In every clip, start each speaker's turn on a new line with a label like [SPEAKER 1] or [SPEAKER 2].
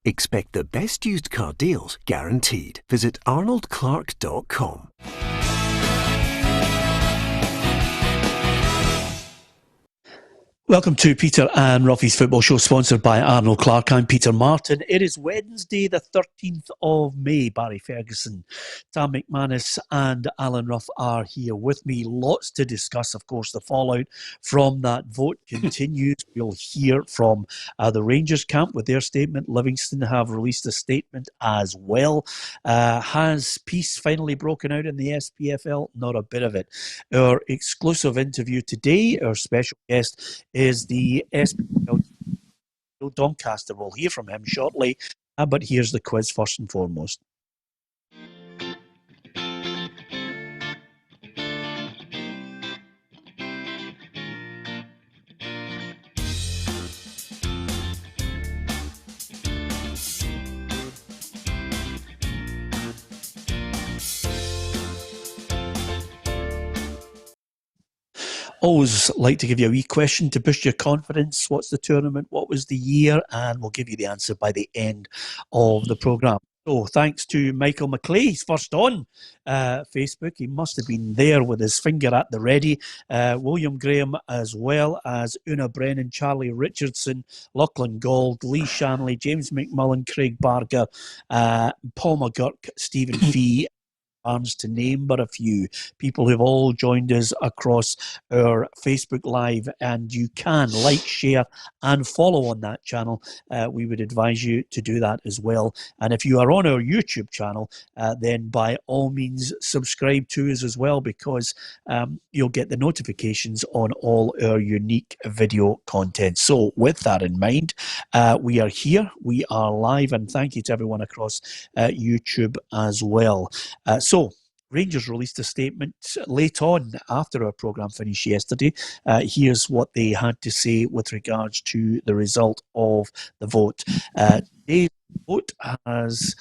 [SPEAKER 1] Expect the best used car deals guaranteed. Visit arnoldclark.com.
[SPEAKER 2] Welcome to Peter and Roughie's Football Show, sponsored by Arnold Clark. I'm Peter Martin. It is Wednesday, the 13th of May. Barry Ferguson, Tam McManus and Alan Rough are here with me. Lots to discuss, of course. The fallout from that vote continues. We'll hear from the Rangers camp with their statement. Livingston have released a statement as well. Has peace finally broken out in the SPFL? Not a bit of it. Our exclusive interview today, our special guest is the SPFL Neil Doncaster. We'll hear from him shortly, but here's the quiz first and foremost. Always like to give you a wee question to boost your confidence. What's the tournament? What was the year? And we'll give you the answer by the end of the programme. So thanks to Michael McClay. He's first on Facebook. He must have been there with his finger at the ready. William Graham, as well as Una Brennan, Charlie Richardson, Lachlan Gold, Lee Shanley, James McMullen, Craig Barger, Paul McGurk, Stephen Fee, Arms, to name but a few people who've all joined us across our Facebook Live, and you can like, share and follow on that channel. We would advise you to do that as well. And if you are on our YouTube channel, then by all means subscribe to us as well, because you'll get the notifications on all our unique video content. So with that in mind, we are here, we are live, and thank you to everyone across YouTube as well. So, Rangers released a statement late on after our programme finished yesterday. Here's what they had to say with regards to the result of the vote. Today's vote has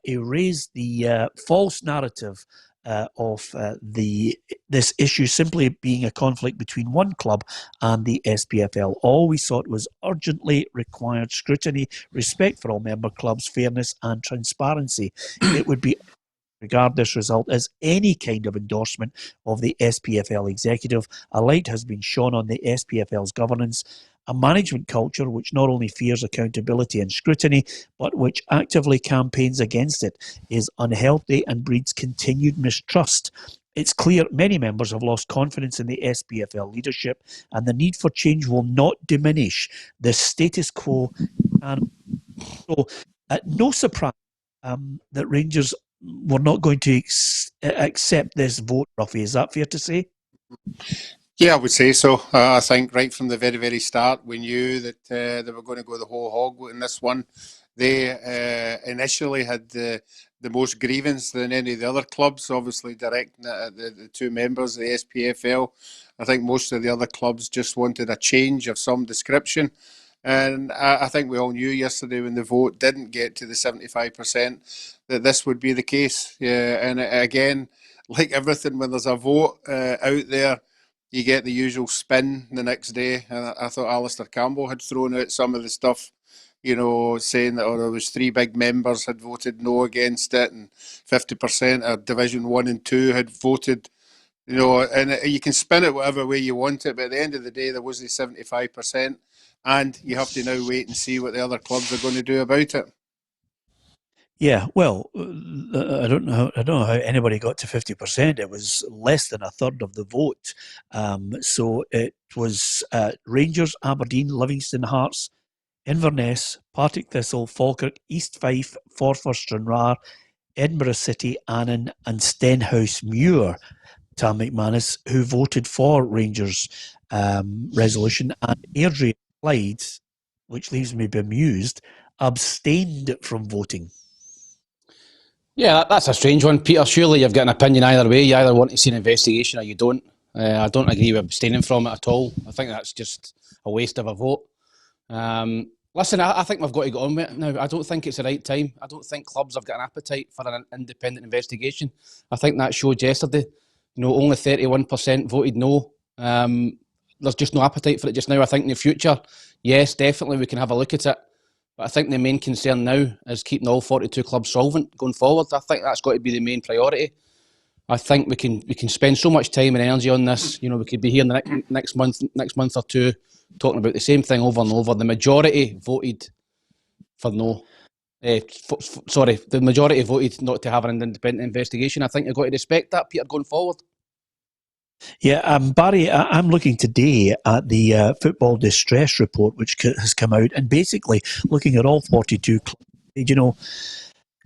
[SPEAKER 2] erased the false narrative of this issue simply being a conflict between one club and the SPFL. All we sought was urgently required scrutiny, respect for all member clubs, fairness and transparency. It would be regard this result as any kind of endorsement of the SPFL executive. A light has been shone on the SPFL's governance, a management culture which not only fears accountability and scrutiny, but which actively campaigns against it, is unhealthy and breeds continued mistrust. It's clear many members have lost confidence in the SPFL leadership, and the need for change will not diminish the status quo. And so, no surprise that Rangers were not going to accept this vote, Roughie. Is that fair to say?
[SPEAKER 3] Yeah, I would say so. I think right from the very, very start, we knew that they were going to go the whole hog in this one. They initially had the most grievance than any of the other clubs, obviously directing at the two members of the SPFL. I think most of the other clubs just wanted a change of some description. And I think we all knew yesterday when the vote didn't get to the 75% that this would be the case. Yeah, and again, like everything, when there's a vote out there, you get the usual spin the next day. And I thought Alistair Campbell had thrown out some of the stuff, you know, saying that there was 3 big members had voted no against it, and 50% of Division 1 and 2 had voted, you know, and you can spin it whatever way you want it, but at the end of the day, there was the 75%. And you have to now wait and see what the other clubs are going to do about it.
[SPEAKER 2] Yeah, well, I don't know how anybody got to 50%. It was less than a third of the vote. So it was Rangers, Aberdeen, Livingston, Hearts, Inverness, Partick Thistle, Falkirk, East Fife, Forfar, Stranraer, Edinburgh City, Annan and Stenhouse Muir, Tam McManus, who voted for Rangers' resolution, and Airdrie Clyde, which leaves me bemused, abstained from voting.
[SPEAKER 4] Yeah, that's a strange one, Peter. Surely you've got an opinion either way. You either want to see an investigation or you don't. I don't agree with abstaining from it at all. I think that's just a waste of a vote. Listen, I think we've got to get on with it now. I don't think it's the right time. I don't think clubs have got an appetite for an independent investigation. I think that showed yesterday. You know, only 31% voted no. There's just no appetite for it just now. I think in the future, yes, definitely we can have a look at it. But I think the main concern now is keeping all 42 clubs solvent going forward. I think that's got to be the main priority. I think we can spend so much time and energy on this. You know, we could be here in the next month or two talking about the same thing over and over. The majority voted for no. The majority voted not to have an independent investigation. I think you've got to respect that, Peter, going forward.
[SPEAKER 2] Yeah, Barry, I'm looking today at the football distress report, which has come out, and basically looking at all 42 clubs. You know,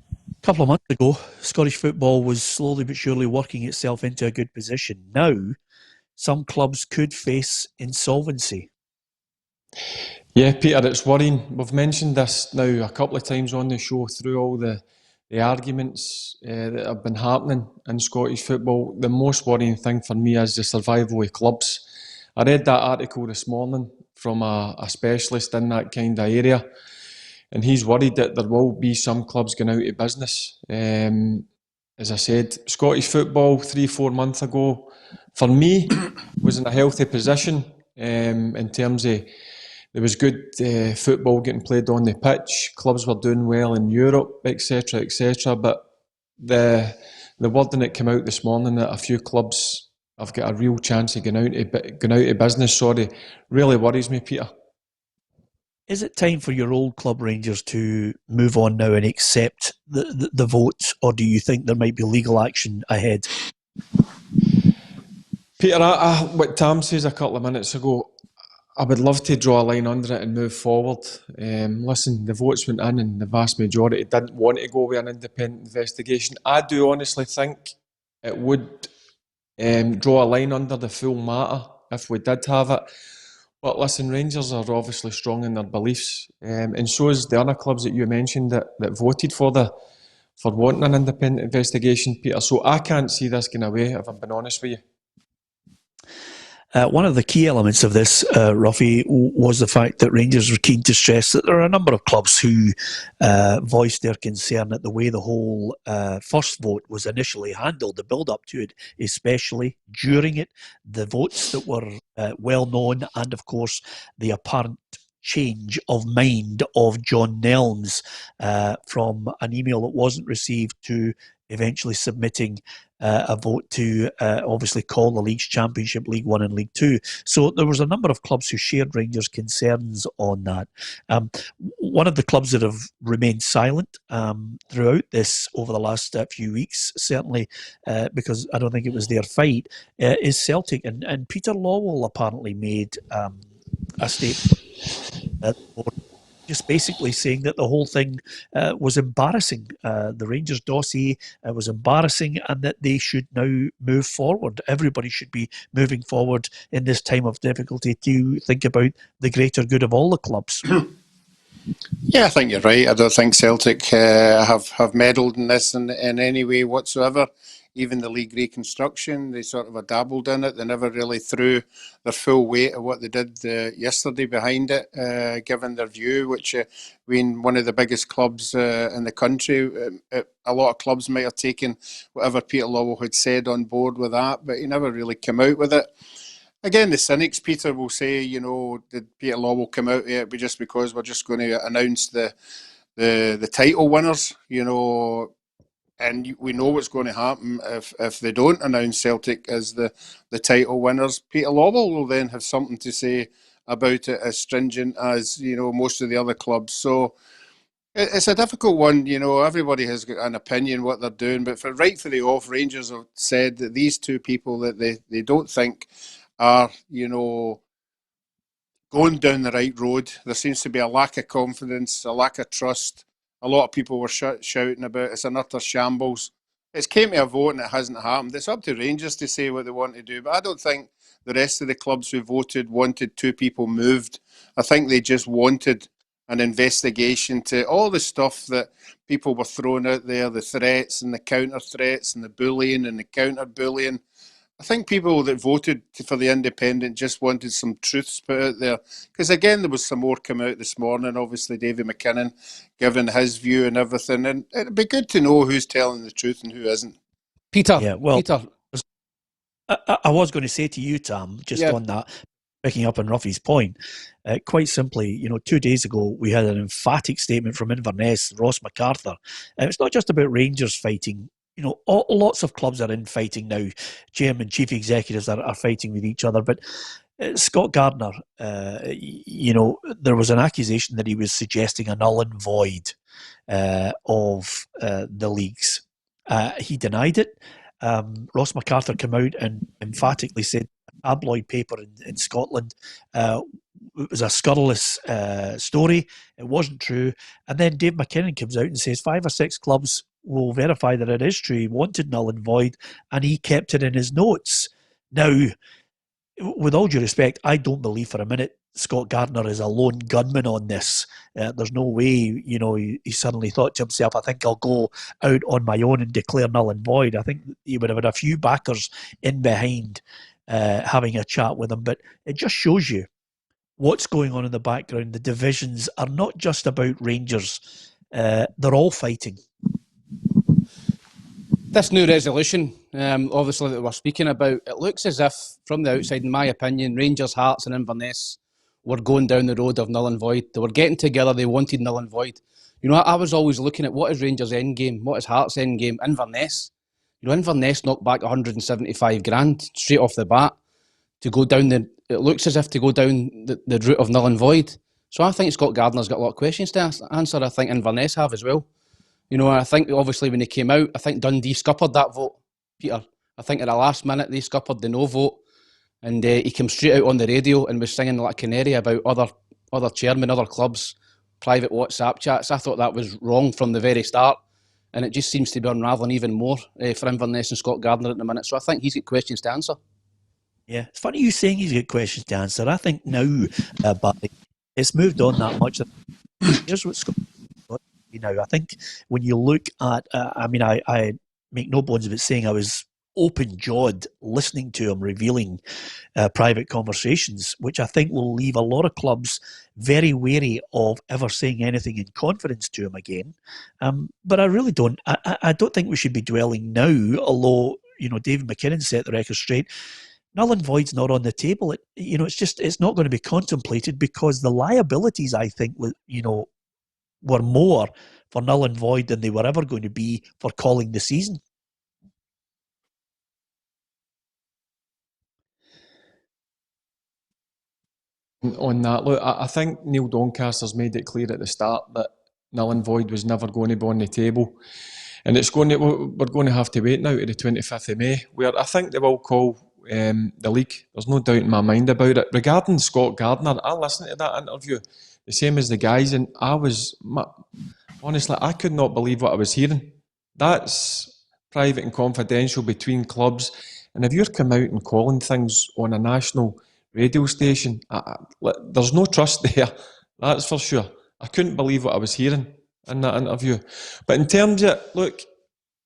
[SPEAKER 2] a couple of months ago, Scottish football was slowly but surely working itself into a good position. Now, some clubs could face insolvency.
[SPEAKER 5] Yeah, Peter, it's worrying. We've mentioned this now a couple of times on the show through all the arguments that have been happening in Scottish football. The most worrying thing for me is the survival of clubs. I read that article this morning from a specialist in that kind of area, and he's worried that there will be some clubs going out of business. As I said, Scottish football 3-4 months ago, for me, was in a healthy position in terms of there was good football getting played on the pitch. Clubs were doing well in Europe, etc., etc. But the wording that came out this morning that a few clubs have got a real chance of going out of business, really worries me, Peter.
[SPEAKER 2] Is it time for your old club, Rangers, to move on now and accept the vote, or do you think there might be legal action ahead?
[SPEAKER 5] Peter, what Tam says a couple of minutes ago, I would love to draw a line under it and move forward. Listen, the votes went in and the vast majority didn't want to go with an independent investigation. I do honestly think it would draw a line under the full matter if we did have it. But listen, Rangers are obviously strong in their beliefs, and so is the other clubs that you mentioned that voted for wanting an independent investigation, Peter. So I can't see this going away, if I'm being honest with you.
[SPEAKER 2] One of the key elements of this, Roughie, was the fact that Rangers were keen to stress that there are a number of clubs who voiced their concern at the way the whole first vote was initially handled, the build-up to it, especially during it, the votes that were well known, and of course the apparent change of mind of John Nelms from an email that wasn't received to eventually submitting a vote to obviously call the leagues Championship, League One and League Two. So there was a number of clubs who shared Rangers' concerns on that. One of the clubs that have remained silent throughout this over the last few weeks, certainly because I don't think it was their fight, is Celtic. And Peter Lawwell apparently made a statement just basically saying that the whole thing was embarrassing. The Rangers dossier was embarrassing, and that they should now move forward. Everybody should be moving forward in this time of difficulty to think about the greater good of all the clubs.
[SPEAKER 3] Yeah, I think you're right. I don't think Celtic have meddled in this in any way whatsoever. Even the league reconstruction, they sort of dabbled in it. They never really threw their full weight of what they did yesterday behind it, given their view, which being one of the biggest clubs in the country, a lot of clubs might have taken whatever Peter Lawwell had said on board with that, but he never really came out with it. Again, the cynics, Peter, will say, you know, did Peter Lawwell come out of it just because we're just going to announce the title winners, you know, and we know what's going to happen if they don't announce Celtic as the title winners. Peter Lawwell will then have something to say about it as stringent as, you know, most of the other clubs. So it's a difficult one, you know. Everybody has got an opinion what they're doing, but right for the off, Rangers have said that these two people that they don't think are, you know, going down the right road. There seems to be a lack of confidence, a lack of trust. A lot of people were shouting about it's an utter shambles. It's came to a vote and it hasn't happened. It's up to Rangers to say what they want to do, but I don't think the rest of the clubs who voted wanted two people moved. I think they just wanted an investigation to all the stuff that people were throwing out there, the threats and the counter threats and the bullying and the counter bullying. I think people that voted for the independent just wanted some truths put out there. Because again, there was some more come out this morning. Obviously, David McKinnon giving his view and everything. And it'd be good to know who's telling the truth and who isn't.
[SPEAKER 4] Peter,
[SPEAKER 2] Yeah, well,
[SPEAKER 4] Peter.
[SPEAKER 2] I was going to say to you, Tam, just on that, picking up on Roughie's point, quite simply, 2 days ago, we had an emphatic statement from Inverness, Ross MacArthur. And it's not just about Rangers fighting. Lots of clubs are in fighting now. Chairman, chief executives are fighting with each other. But Scott Gardner, there was an accusation that he was suggesting a null and void of the leagues. He denied it. Ross MacArthur came out and emphatically said a tabloid paper in Scotland, it was a scurrilous story. It wasn't true. And then Dave McKinnon comes out and says 5 or 6 clubs will verify that it is true. He wanted null and void, and he kept it in his notes. Now, with all due respect, I don't believe for a minute Scott Gardner is a lone gunman on this. There's no way, he suddenly thought to himself, I think I'll go out on my own and declare null and void. I think he would have had a few backers in behind having a chat with him. But it just shows you what's going on in the background. The divisions are not just about Rangers. They're all fighting.
[SPEAKER 4] This new resolution, obviously, that we're speaking about, it looks as if, from the outside, in my opinion, Rangers, Hearts and Inverness were going down the road of null and void. They were getting together, they wanted null and void. I was always looking at what is Rangers' end game, what is Hearts' end game. Inverness. Inverness knocked back 175 grand straight off the bat to go down it looks as if to go down the route of null and void. So I think Scott Gardner's got a lot of questions to answer. I think Inverness have as well. I think obviously when they came out, I think Dundee scuppered that vote, Peter. I think at the last minute they scuppered the no vote, and he came straight out on the radio and was singing like a canary about other chairmen, other clubs, private WhatsApp chats. I thought that was wrong from the very start, and it just seems to be unravelling even more for Inverness and Scott Gardner at the minute. So I think he's got questions to answer. Yeah,
[SPEAKER 2] it's funny you saying he's got questions to answer. I think now, but it's moved on that much. Here's what Scott. Now, I think when you look at, I make no bones about saying I was open-jawed listening to him revealing private conversations, which I think will leave a lot of clubs very wary of ever saying anything in confidence to him again. But I really don't. I don't think we should be dwelling now, although, David McKinnon set the record straight. Null and void's not on the table. It's not going to be contemplated because the liabilities, I think, were more for null and void than they were ever going to be for calling the season.
[SPEAKER 5] On that, look, I think Neil Doncaster's made it clear at the start that null and void was never going to be on the table, and we're going to have to wait now to the 25th of May, where I think they will call the league. There's no doubt in my mind about it. Regarding Scott Gardner, I listened to that interview, the same as the guys, and honestly, I could not believe what I was hearing. That's private and confidential between clubs, and if you're coming out and calling things on a national radio station, there's no trust there, that's for sure. I couldn't believe what I was hearing in that interview. But in terms of, look,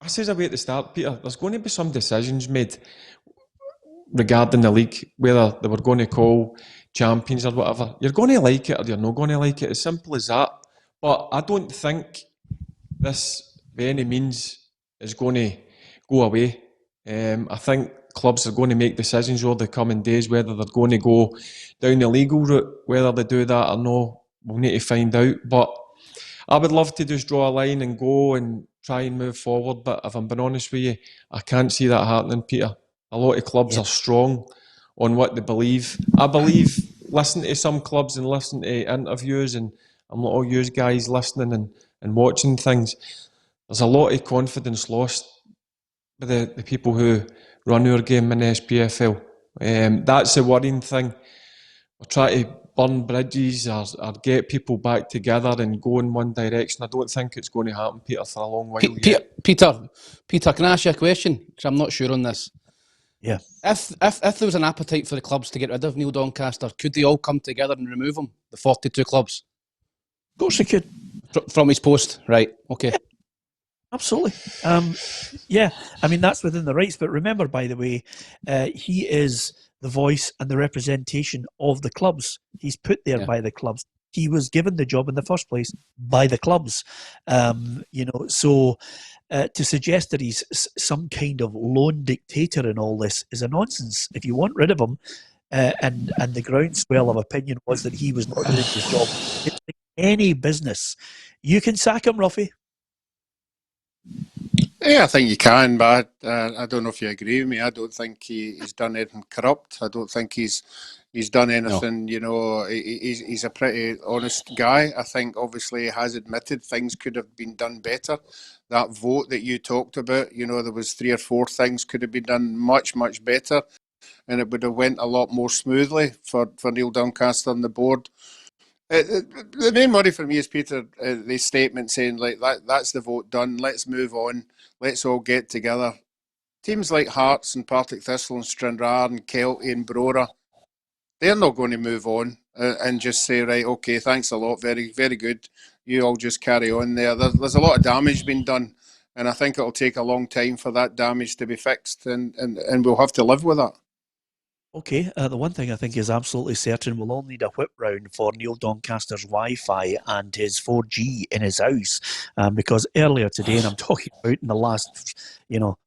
[SPEAKER 5] I says away at the start, Peter, there's going to be some decisions made regarding the league, whether they were going to call champions or whatever. You're going to like it or you're not going to like it, as simple as that. But I don't think this by any means is going to go away. I think clubs are going to make decisions over the coming days, whether they're going to go down the legal route, whether they do that or no, we'll need to find out. But I would love to just draw a line and go and try and move forward, but if I'm being honest with you, I can't see that happening, Peter. A lot of clubs are strong on what they believe. I believe, listen to some clubs and listen to interviews, and I'm not all you guys listening and watching things, there's a lot of confidence lost by the people who run our game in the SPFL. That's the worrying thing. We're trying to burn bridges or get people back together and go in one direction. I don't think it's going to happen, Peter, for a long while yet.
[SPEAKER 4] Peter, can I ask you a question? Because I'm not sure on this.
[SPEAKER 2] Yeah.
[SPEAKER 4] If there was an appetite for the clubs to get rid of Neil Doncaster, could they all come together and remove him, the 42 clubs?
[SPEAKER 2] Of course they could.
[SPEAKER 4] From his post, right, okay.
[SPEAKER 2] Yeah. Absolutely. Yeah, I mean, that's within the rights. But remember, by the way, he is the voice and the representation of the clubs. He's put there by the clubs. He was given the job in the first place by the clubs. So to suggest that he's some kind of lone dictator in all this is a nonsense. If you want rid of him, and the groundswell of opinion was that he was not doing his job. It's like any business. You can sack him, Roughie.
[SPEAKER 3] Yeah, I think you can, but I don't know if you agree with me. I don't think he's done anything corrupt. I don't think he's done anything.
[SPEAKER 4] No.
[SPEAKER 3] You know, he's a pretty honest guy. I think obviously he has admitted things could have been done better. That vote that you talked about, you know, there was 3 or 4 things could have been done much better, and it would have went a lot more smoothly for Neil Doncaster on the board. The main worry for me is, Peter, the statement saying like that's the vote done. Let's move on. Let's all get together. Teams like Hearts and Partick Thistle and Stranraer and Kelty and Brora, they're not going to move on and just say, right, okay, thanks a lot, very, very good. You all just carry on there. There's a lot of damage being done, and I think it'll take a long time for that damage to be fixed, and we'll have to live with that.
[SPEAKER 2] Okay, the one thing I think is absolutely certain, we'll all need a whip round for Neil Doncaster's Wi-Fi and his 4G in his house, because earlier today, and I'm talking about in the last,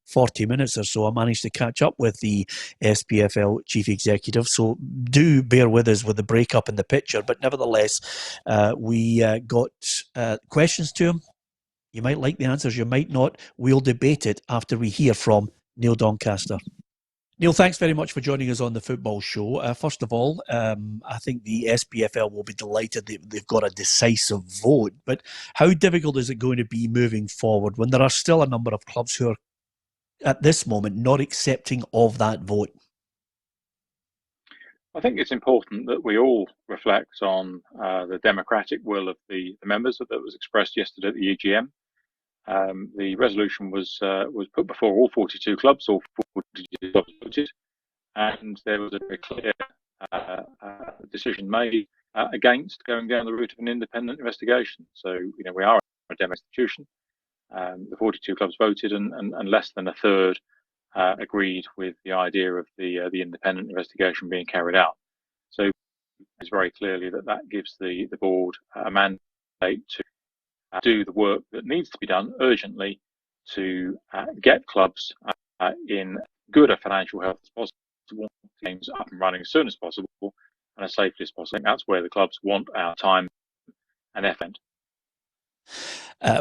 [SPEAKER 2] 40 minutes or so, I managed to catch up with the SPFL chief executive. So do bear with us with the breakup in the picture, but nevertheless, we got questions to him. You might like the answers, you might not. We'll debate it after we hear from Neil Doncaster. Neil, thanks very much for joining us on the Football Show. First of all, I think the SPFL will be delighted that they've got a decisive vote, but how difficult is it going to be moving forward when there are still a number of clubs who are, at this moment, not accepting of that vote?
[SPEAKER 6] I think it's important that we all reflect on the democratic will of the members that was expressed yesterday at the EGM. The resolution was put before all 42 clubs, all 42 clubs voted, and there was a very clear decision made against going down the route of an independent investigation. So, we are a democratic institution. The 42 clubs voted, and less than a third agreed with the idea of the independent investigation being carried out. So, it's very clearly that gives the board a mandate to do the work that needs to be done urgently to get clubs in good a financial health as possible, games up and running as soon as possible and as safely as possible. I think that's where the clubs want our time and effort.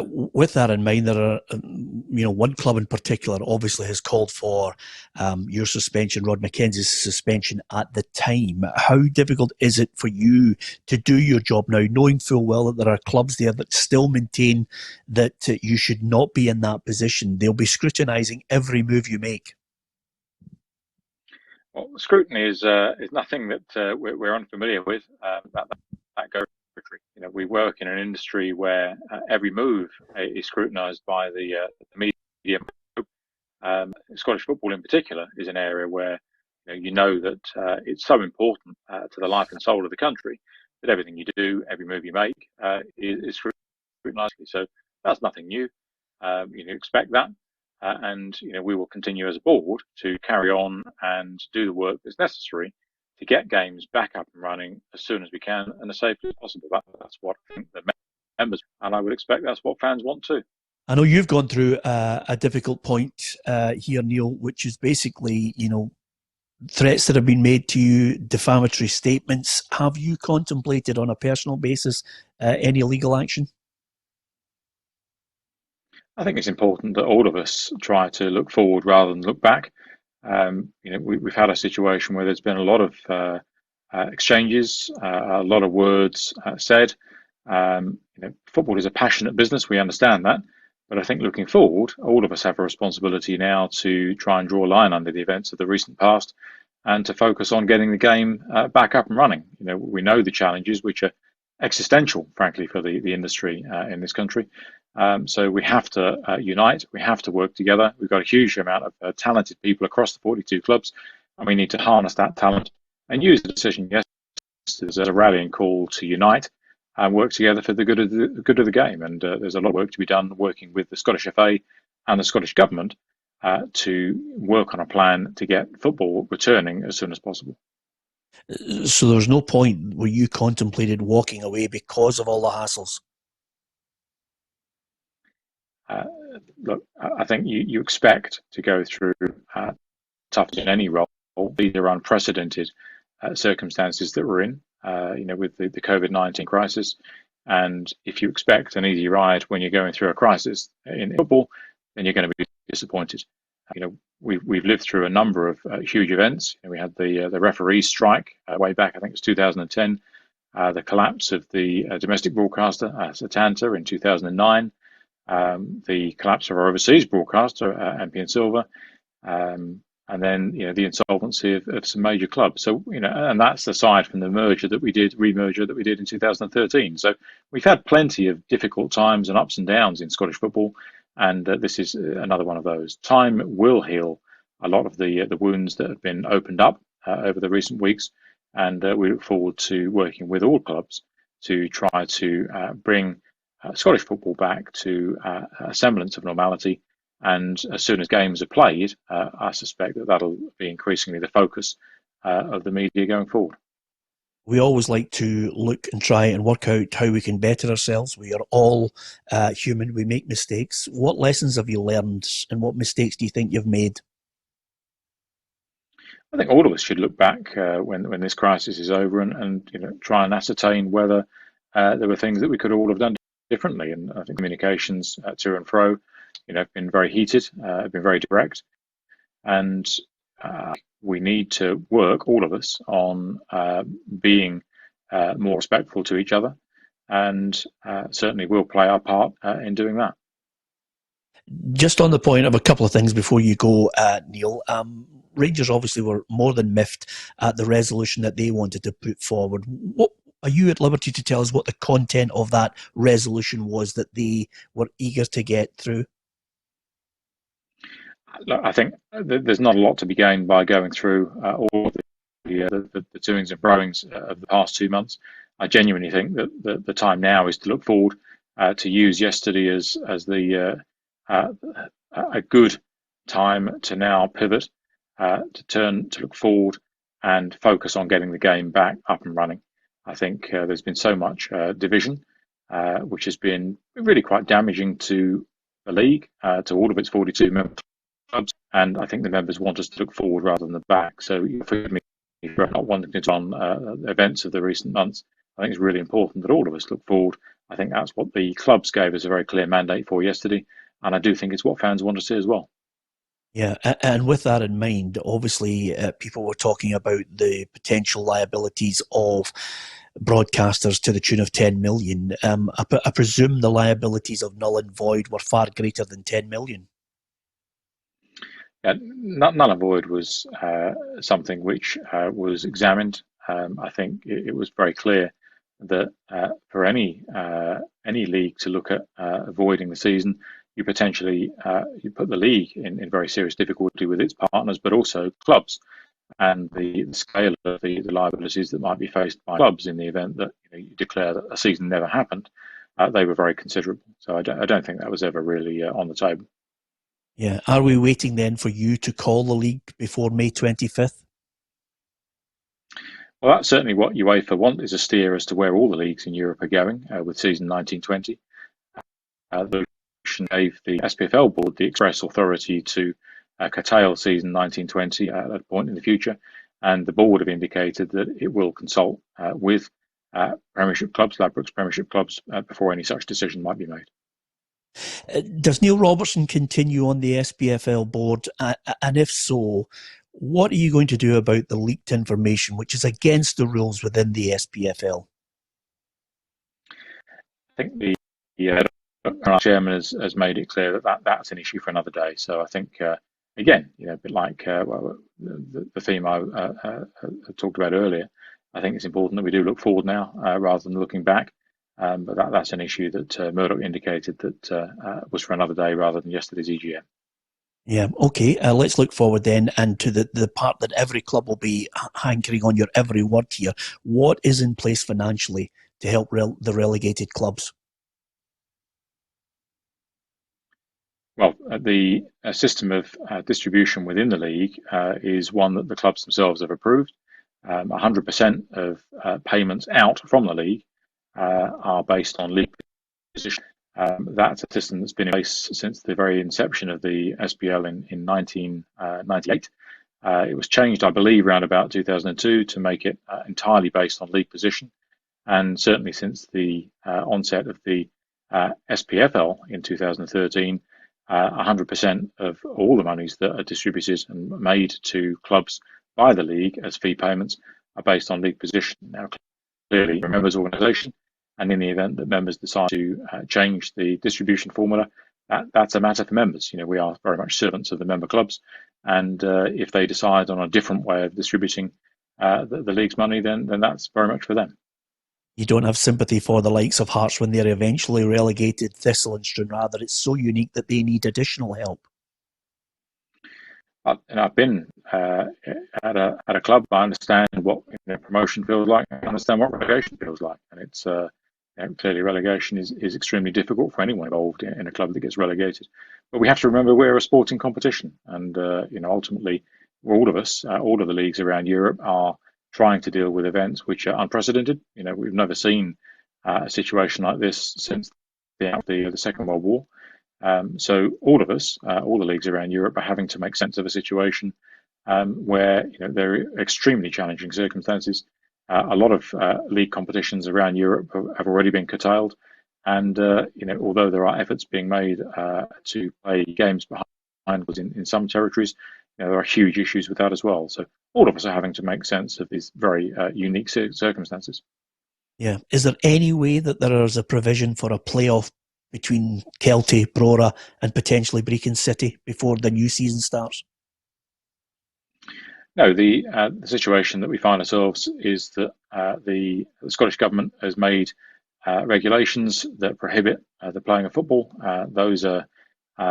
[SPEAKER 2] With that in mind, there are, one club in particular obviously has called for your suspension, Rod McKenzie's suspension at the time. How difficult is it for you to do your job now, knowing full well that there are clubs there that still maintain that you should not be in that position? They'll be scrutinising every move you make.
[SPEAKER 6] Well, scrutiny is nothing that we're unfamiliar with. That goes. We work in an industry where every move is scrutinised by the media. Scottish football, in particular, is an area where that it's so important to the life and soul of the country that everything you do, every move you make, is scrutinised. So that's nothing new. Expect that, and we will continue as a board to carry on and do the work that's necessary to get games back up and running as soon as we can and as safely as possible. That's what I think the members, and I would expect that's what fans want too.
[SPEAKER 2] I know you've gone through a difficult point here, Neil, which is basically, threats that have been made to you, defamatory statements. Have you contemplated on a personal basis any legal action?
[SPEAKER 6] I think it's important that all of us try to look forward rather than look back. We've had a situation where there's been a lot of exchanges, a lot of words said. Football is a passionate business. We understand that. But I think looking forward, all of us have a responsibility now to try and draw a line under the events of the recent past and to focus on getting the game back up and running. We know the challenges, which are existential, frankly, for the industry in this country. So we have to unite. We have to work together. We've got a huge amount of talented people across the 42 clubs, and we need to harness that talent and use the decision yesterday as a rallying call to unite and work together for the good of the game. And there's a lot of work to be done working with the Scottish FA and the Scottish Government to work on a plan to get football returning as soon as possible.
[SPEAKER 2] So there's no point where you contemplated walking away because of all the hassles?
[SPEAKER 6] Look, I think you expect to go through tough in any role. These are unprecedented circumstances that we're in, with the COVID-19 crisis. And if you expect an easy ride when you're going through a crisis in football, then you're going to be disappointed. We've lived through a number of huge events. We had the referee strike way back, I think it was 2010, the collapse of the domestic broadcaster, Satanta, in 2009, the collapse of our overseas broadcaster, MP and Silver, and then the insolvency of some major clubs. So and that's aside from the remerger that we did in 2013. So we've had plenty of difficult times and ups and downs in Scottish football, and this is another one of those. Time will heal a lot of the wounds that have been opened up over the recent weeks, and we look forward to working with all clubs to try to bring Scottish football back to a semblance of normality. And as soon as games are played, I suspect that'll be increasingly the focus of the media going forward.
[SPEAKER 2] We always like to look and try and work out how we can better ourselves. We are all human. We make mistakes. What lessons have you learned, and what mistakes do you think you've made?
[SPEAKER 6] I think all of us should look back when this crisis is over and try and ascertain whether there were things that we could all have done differently. And I think communications to and fro have been very heated, have been very direct, and we need to work, all of us, on being more respectful to each other, and certainly we'll play our part in doing that.
[SPEAKER 2] Just on the point of a couple of things before you go, Neil, Rangers obviously were more than miffed at the resolution that they wanted to put forward. What are you at liberty to tell us what the content of that resolution was that they were eager to get through?
[SPEAKER 6] Look, I think there's not a lot to be gained by going through all of the toings and froings of the past 2 months. I genuinely think that the time now is to look forward, to use yesterday as a good time to now pivot, to look forward and focus on getting the game back up and running. I think there's been so much division, which has been really quite damaging to the league, to all of its 42 member clubs, and I think the members want us to look forward rather than the back. So forgive me for not wanting to on events of the recent months. I think it's really important that all of us look forward. I think that's what the clubs gave us a very clear mandate for yesterday, and I do think it's what fans want to see as well.
[SPEAKER 2] Yeah, and with that in mind, obviously people were talking about the potential liabilities of broadcasters to the tune of 10 million. I presume the liabilities of null and void were far greater than 10 million.
[SPEAKER 6] Null and void was something which was examined. I think it was very clear that for any league to look at avoiding the season, you potentially you put the league in very serious difficulty with its partners, but also clubs, and the scale of the liabilities that might be faced by clubs in the event that you declare that a season never happened. They were very considerable. So I don't think that was ever really on the table.
[SPEAKER 2] Yeah. Are we waiting then for you to call the league before May 25th?
[SPEAKER 6] Well, that's certainly what UEFA want, is a steer as to where all the leagues in Europe are going with season 1920. The resolution gave the SPFL board the express authority to curtail season 1920 at a point in the future, and the board have indicated that it will consult with Premiership clubs, Ladbrokes Premiership clubs, before any such decision might be made.
[SPEAKER 2] Does Neil Robertson continue on the SPFL board? And if so, what are you going to do about the leaked information, which is against the rules within the SPFL?
[SPEAKER 6] I think the chairman has made it clear that's an issue for another day. So I think, again, a bit like the theme I talked about earlier, I think it's important that we do look forward now rather than looking back. But that's an issue that Murdoch indicated that was for another day rather than yesterday's EGM.
[SPEAKER 2] Yeah, okay. Let's look forward then, and to the part that every club will be hankering on your every word here. What is in place financially to help the relegated clubs?
[SPEAKER 6] Well, the system of distribution within the league is one that the clubs themselves have approved. 100% of payments out from the league are based on league position. That's a system that's been in place since the very inception of the SPL in 1998. It was changed, I believe, around about 2002 to make it entirely based on league position. And certainly since the onset of the SPFL in 2013, 100% of all the monies that are distributed and made to clubs by the league as fee payments are based on league position. Now, clearly, a members' organisation, and in the event that members decide to change the distribution formula, that's a matter for members. We are very much servants of the member clubs, and if they decide on a different way of distributing the league's money, then that's very much for them.
[SPEAKER 2] You don't have sympathy for the likes of Hearts when they're eventually relegated, Thistle and Stranraer. It's so unique that they need additional help.
[SPEAKER 6] And I've been at a club. I understand what promotion feels like. I understand what relegation feels like, and it's clearly relegation is extremely difficult for anyone involved in a club that gets relegated. But we have to remember we're a sporting competition, and ultimately, all of us, all of the leagues around Europe are trying to deal with events which are unprecedented. We've never seen a situation like this since the Second World War. So all of us, all the leagues around Europe, are having to make sense of a situation where there are extremely challenging circumstances. A lot of league competitions around Europe have already been curtailed, and although there are efforts being made to play games behind in some territories, there are huge issues with that as well. So all of us are having to make sense of these very unique circumstances.
[SPEAKER 2] Yeah. Is there any way that there is a provision for a playoff between Kelty, Brora, and potentially Brecon City before the new season starts?
[SPEAKER 6] No, the situation that we find ourselves is that the Scottish Government has made regulations that prohibit the playing of football. Those are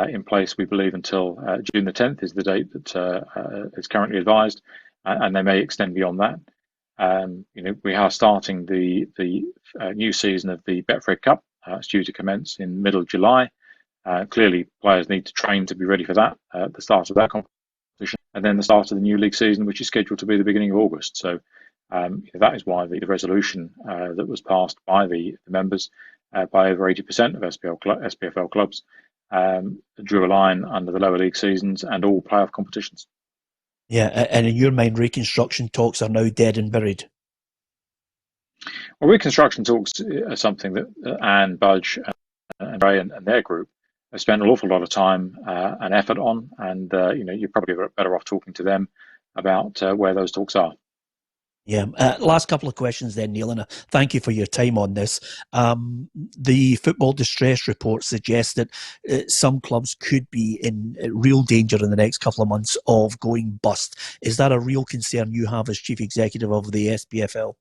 [SPEAKER 6] in place, we believe, until June the 10th is the date that is currently advised, and they may extend beyond that. We are starting the new season of the Betfred Cup. It's due to commence in middle of July. Clearly, players need to train to be ready for that at the start of that competition, and then the start of the new league season, which is scheduled to be the beginning of August. So that is why the resolution that was passed by the members by over 80% of SPFL clubs drew a line under the lower league seasons and all playoff competitions.
[SPEAKER 2] Yeah, and in your mind, reconstruction talks are now dead and buried.
[SPEAKER 6] Well, reconstruction talks are something that Anne, Budge, and Ray and their group have spent an awful lot of time and effort on, and you're probably better off talking to them about where those talks are.
[SPEAKER 2] Yeah. Last couple of questions then, Neil, and thank you for your time on this. The football distress report suggests that some clubs could be in real danger in the next couple of months of going bust. Is that a real concern you have as Chief Executive of the SPFL?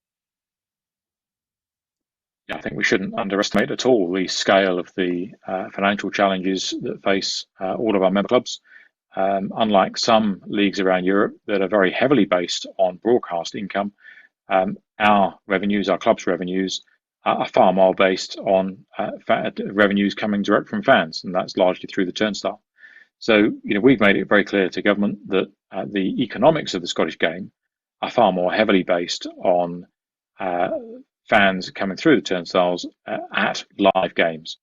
[SPEAKER 6] Yeah, I think we shouldn't underestimate at all the scale of the financial challenges that face all of our member clubs. Unlike some leagues around Europe that are very heavily based on broadcast income, our club's revenues, are far more based on revenues coming direct from fans, and that's largely through the turnstile. So, we've made it very clear to government that the economics of the Scottish game are far more heavily based on fans coming through the turnstiles at live games.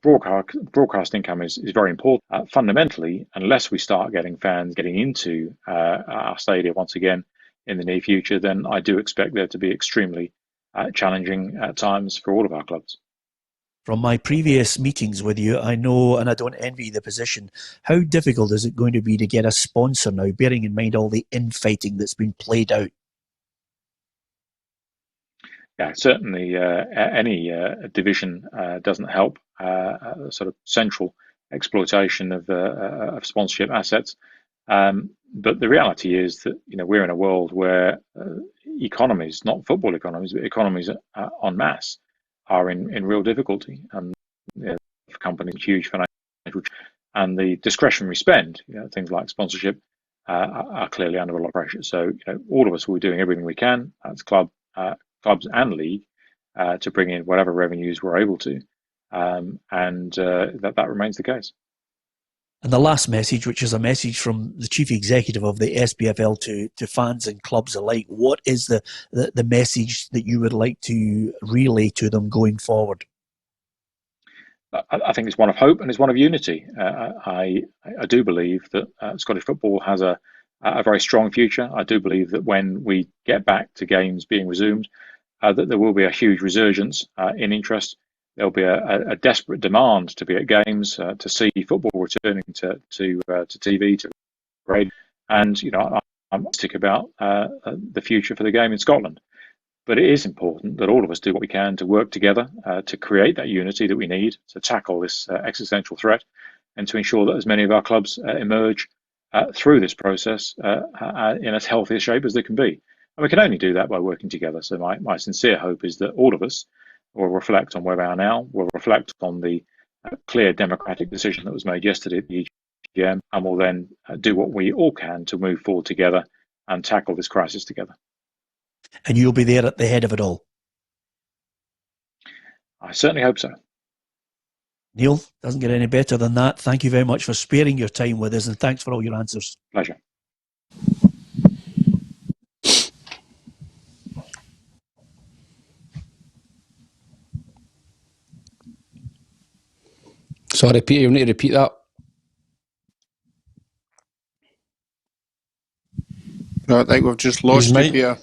[SPEAKER 6] Broadcast income is very important. Fundamentally, unless we start getting fans getting into our stadia once again in the near future, then I do expect there to be extremely challenging times for all of our clubs.
[SPEAKER 2] From my previous meetings with you, I know, and I don't envy the position, how difficult is it going to be to get a sponsor now, bearing in mind all the infighting that's been played out?
[SPEAKER 6] Yeah, certainly any division doesn't help sort of central exploitation of sponsorship assets. But the reality is that we're in a world where economies, not football economies, but economies en masse, are in real difficulty, and for companies, huge financial, and the discretionary spend, things like sponsorship, are clearly under a lot of pressure. So all of us will be doing everything we can. That's clubs and league to bring in whatever revenues we're able to, and that remains the case.
[SPEAKER 2] And the last message, which is a message from the Chief Executive of the SPFL to fans and clubs alike, what is the message that you would like to relay to them going forward?
[SPEAKER 6] I think it's one of hope and it's one of unity. I do believe that Scottish football has a a very strong future. I do believe that when we get back to games being resumed, that there will be a huge resurgence in interest. There'll be a desperate demand to be at games, to see football returning to TV, to radio, and I'm optimistic about the future for the game in Scotland. But it is important that all of us do what we can to work together to create that unity that we need to tackle this existential threat, and to ensure that as many of our clubs emerge through this process in as healthy a shape as they can be. And we can only do that by working together. So my sincere hope is that all of us will reflect on where we are now, will reflect on the clear democratic decision that was made yesterday at the EGM, and will then do what we all can to move forward together and tackle this crisis together.
[SPEAKER 2] And you'll be there at the head of it all.
[SPEAKER 6] I certainly hope so.
[SPEAKER 2] Neil, doesn't get any better than that. Thank you very much for sparing your time with us, and thanks for all your answers.
[SPEAKER 6] Pleasure.
[SPEAKER 4] Sorry, Peter, you need to repeat that.
[SPEAKER 3] No, I think we've just lost you, Peter.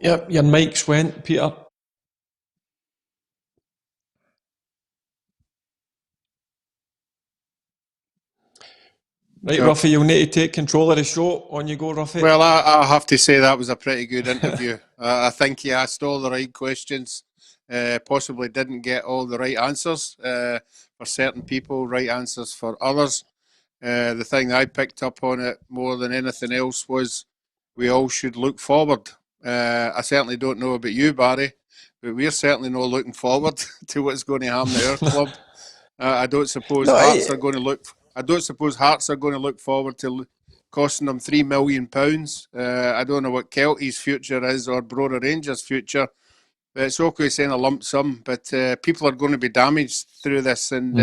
[SPEAKER 5] Yep, your mics went, Peter. Right, so, Roughie, you'll need to take control of the show. On you go, Roughie.
[SPEAKER 3] Well, I have to say that was a pretty good interview. I think you asked all the right questions. Possibly didn't get all the right answers for certain people, right answers for others. The thing I picked up on it more than anything else was we all should look forward. I certainly don't know about you, Barry, but we're certainly not looking forward to what's going to happen at our club. I don't suppose Hearts are going to look. I don't suppose Hearts are going to look forward to costing them £3 million. I don't know what Kelty's future is or Brora Rangers' future. It's okay saying a lump sum, but people are going to be damaged through this, and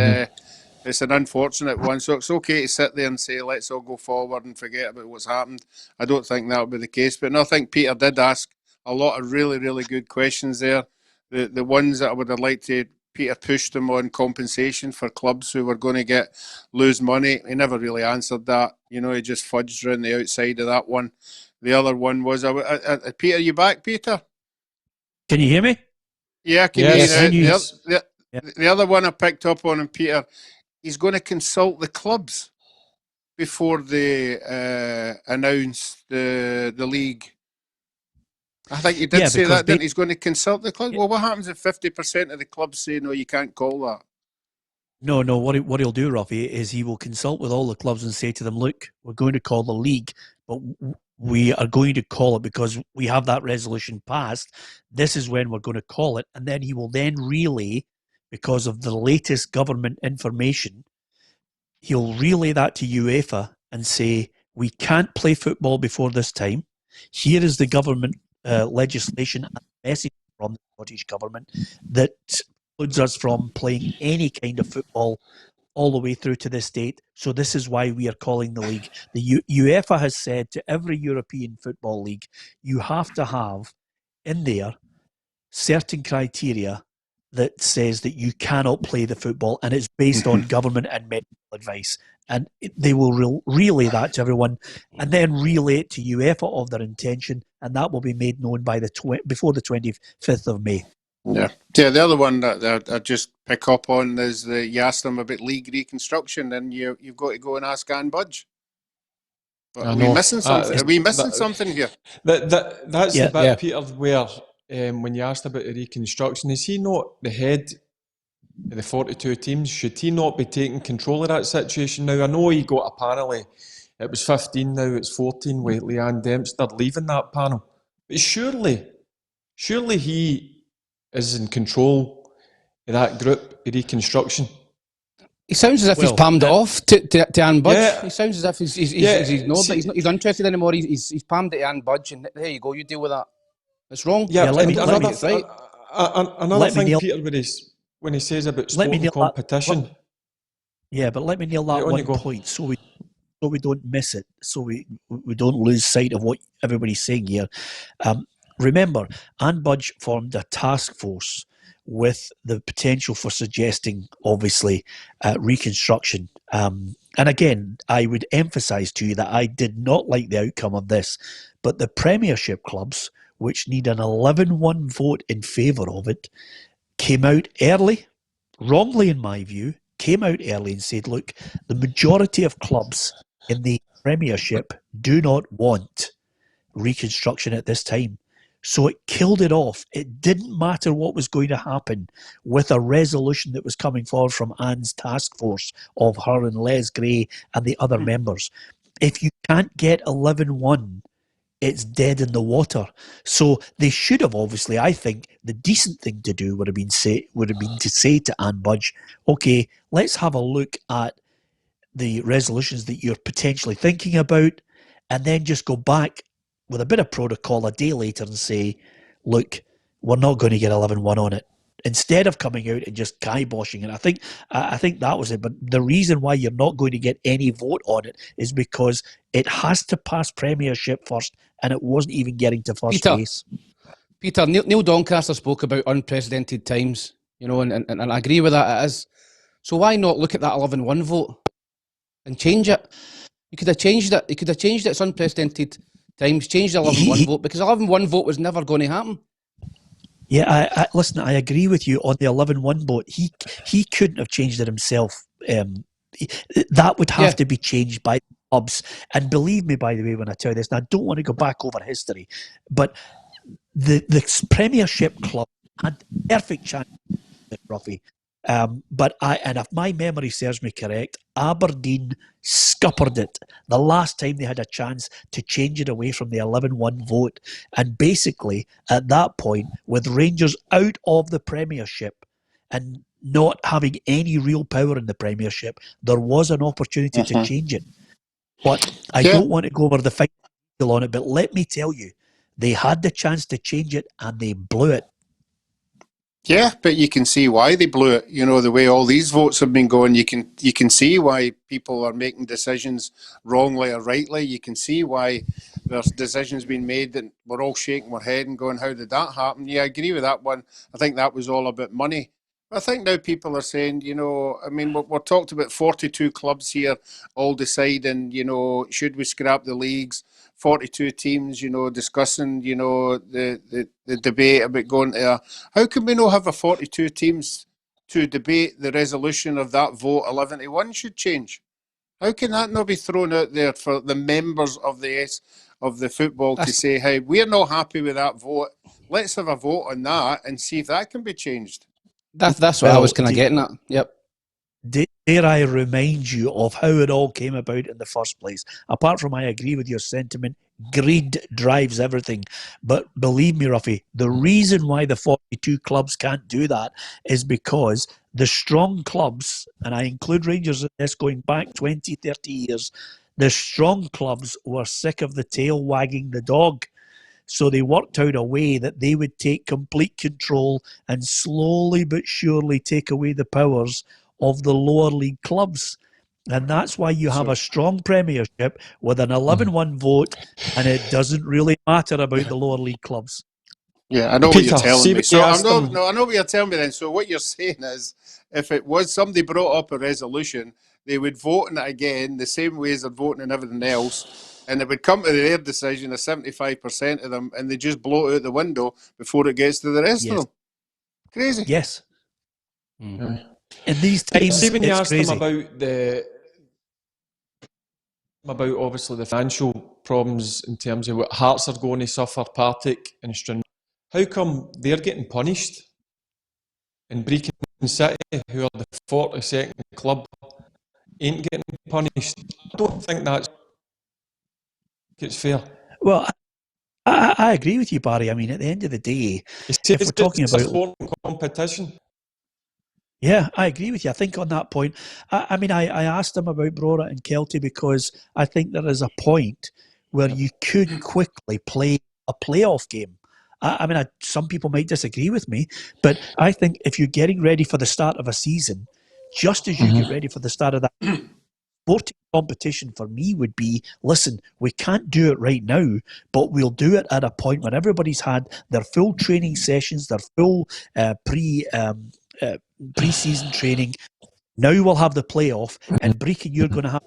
[SPEAKER 3] it's an unfortunate one. So it's okay to sit there and say, let's all go forward and forget about what's happened. I don't think that will be the case. But no, I think Peter did ask a lot of really, really good questions there. The ones that I would have liked to, Peter pushed him on compensation for clubs who were going to lose money. He never really answered that. He just fudged around the outside of that one. The other one was, Peter, are you back, Peter?
[SPEAKER 2] Can you hear me?
[SPEAKER 3] Yeah, I can hear you now. The other one I picked up on him, Peter, he's going to consult the clubs before they announce the league. I think he did say that, didn't he? He's going to consult the clubs. Yeah. Well, what happens if 50% of the clubs say, no, you can't call that?
[SPEAKER 2] No. What he'll do, Roughie, is he will consult with all the clubs and say to them, look, we're going to call the league, but we are going to call it because we have that resolution passed. This is when we're going to call it. And then he will then relay, because of the latest government information, he'll relay that to UEFA and say, we can't play football before this time. Here is the government legislation and message from the Scottish government that precludes us from playing any kind of football all the way through to this date. So this is why we are calling the league. The UEFA has said to every European football league, you have to have in there certain criteria that says that you cannot play the football, and it's based on government and medical advice. And they will relay that to everyone, and then relay it to UEFA of their intention, and that will be made known by before the 25th of May.
[SPEAKER 3] Yeah. The other one that I just pick up on is you asked them about league reconstruction, and you've got to go and ask Anne Budge. But are we missing something? Are we missing something here?
[SPEAKER 5] That's the bit, Peter, where when you asked about the reconstruction, is he not the head of the 42 teams? Should he not be taking control of that situation now? I know he got a panel. It was 15, now it's 14 with Leanne Dempster leaving that panel. But surely he is in control of that group of reconstruction.
[SPEAKER 4] He sounds as if he's palmed it off to Anne Budge. Yeah. He sounds as if he's ignored that. He's not interested anymore. He's palmed it to Anne Budge, and there you go. You deal with that. It's wrong.
[SPEAKER 5] Another thing, Peter, when he says about sport and competition.
[SPEAKER 2] But let me nail that one point so we don't miss it, so we don't lose sight of what everybody's saying here. Remember, Anne Budge formed a task force with the potential for suggesting, obviously, reconstruction. And again, I would emphasise to you that I did not like the outcome of this, but the Premiership clubs, which need an 11-1 vote in favour of it, came out early, wrongly in my view, came out early and said, look, the majority of clubs in the Premiership do not want reconstruction at this time. So it killed it off. It didn't matter what was going to happen with a resolution that was coming forward from Anne's task force of her and Les Gray and the other members. If you can't get 11-1, it's dead in the water. So they should have, obviously, I think, the decent thing to do would have been to say to Anne Budge, okay, let's have a look at the resolutions that you're potentially thinking about, and then just go back with a bit of protocol a day later and say, look, we're not going to get 11-1 on it. Instead of coming out and just kiboshing it. I think that was it. But the reason why you're not going to get any vote on it is because it has to pass Premiership first, and it wasn't even getting to first base.
[SPEAKER 4] Peter, Neil Doncaster spoke about unprecedented times, and I agree with that. It is. So why not look at that 11-1 vote and change it? You could have changed it. You could have changed it. It's unprecedented times. Change the 11-1 vote, because 11-1 vote was never going to happen.
[SPEAKER 2] Yeah, listen, I agree with you on the 11-1 vote. He couldn't have changed it himself. That would have to be changed by the clubs. And believe me, by the way, when I tell you this, and I don't want to go back over history, but the Premiership club had perfect chance, Roughie. But if my memory serves me correct, Aberdeen scuppered it the last time they had a chance to change it away from the 11-1 vote. And basically, at that point, with Rangers out of the Premiership and not having any real power in the Premiership, there was an opportunity to change it. But I don't want to go over the final detail on it, but let me tell you, they had the chance to change it and they blew it.
[SPEAKER 3] Yeah, but you can see why they blew it. The way all these votes have been going, you can see why people are making decisions wrongly or rightly. You can see why there's decisions being made that we're all shaking our head and going, how did that happen? Yeah, I agree with that one. I think that was all about money. I think now people are saying, we're talked about 42 clubs here all deciding, should we scrap the leagues? 42 teams, discussing, the debate about going to how can we not have a 42 teams to debate the resolution of that vote 11-1 should change? How can that not be thrown out there for the members of the football to say, hey, we're not happy with that vote. Let's have a vote on that and see if that can be changed.
[SPEAKER 4] That's what I was kind of getting at. Yep.
[SPEAKER 2] Dare I remind you of how it all came about in the first place? Apart from I agree with your sentiment, greed drives everything. But believe me, Roughie, the reason why the 42 clubs can't do that is because the strong clubs, and I include Rangers in this going back 20, 30 years, the strong clubs were sick of the tail wagging the dog. So they worked out a way that they would take complete control and slowly but surely take away the powers of the lower league clubs. And that's why you have a strong Premiership with an 11-1 vote, and it doesn't really matter about the lower league clubs.
[SPEAKER 3] Yeah, I know what you're telling me. So I know what you're telling me then. So what you're saying is, if it was somebody brought up a resolution, they would vote on it again the same way as they're voting on everything else, and it would come to their decision, 75% of them, and they just blow it out the window before it gets to the rest of them. Crazy.
[SPEAKER 2] Yes. Mm-hmm. In these times,
[SPEAKER 5] see when you asked
[SPEAKER 2] crazy.
[SPEAKER 5] them about obviously the financial problems in terms of what Hearts are going to suffer, Partick and Stranraer, how come they're getting punished and Brecon City, who are the 42nd club, ain't getting punished? I don't think it's fair.
[SPEAKER 2] Well, I agree with you, Barry. I mean, at the end of the day, if we're talking about
[SPEAKER 5] a sport competition.
[SPEAKER 2] Yeah, I agree with you. I think on that point, I asked him about Brora and Kelty because I think there is a point where you could quickly play a playoff game. Some people might disagree with me, but I think if you're getting ready for the start of a season, just as you get ready for the start of that sporting competition for me would be, listen, we can't do it right now, but we'll do it at a point when everybody's had their full training sessions, their full pre-season training. Now we'll have the playoff, and Brecon, you're going to have,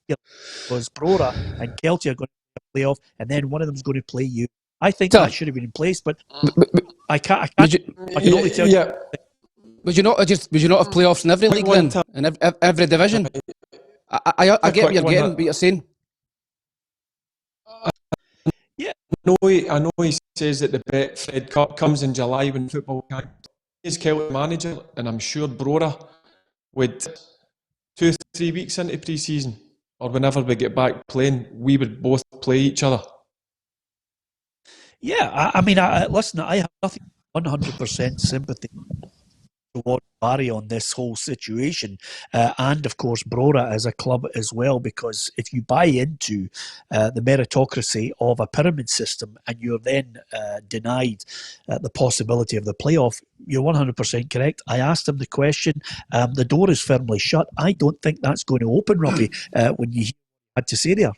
[SPEAKER 2] because Brora and Kelty are going to play off, and then one of them's going to play you. I think that should have been in place, but I can only tell you.
[SPEAKER 4] Would you not have playoffs in every league then, in every division? I get what you're getting, what you're saying.
[SPEAKER 2] Yeah,
[SPEAKER 5] I know he says that the Betfred Cup comes in July when football can't. He's Celtic manager, and I'm sure Brora would 2-3 weeks into pre-season, or whenever we get back playing, we would both play each other.
[SPEAKER 2] Yeah, listen, I have nothing 100% sympathy towards Barry on this whole situation, and of course Brora as a club as well, because if you buy into the meritocracy of a pyramid system and you're then denied the possibility of the playoff, you're 100% correct. I asked him the question. The door is firmly shut. I don't think that's going to open, Roughie, when you had to say there.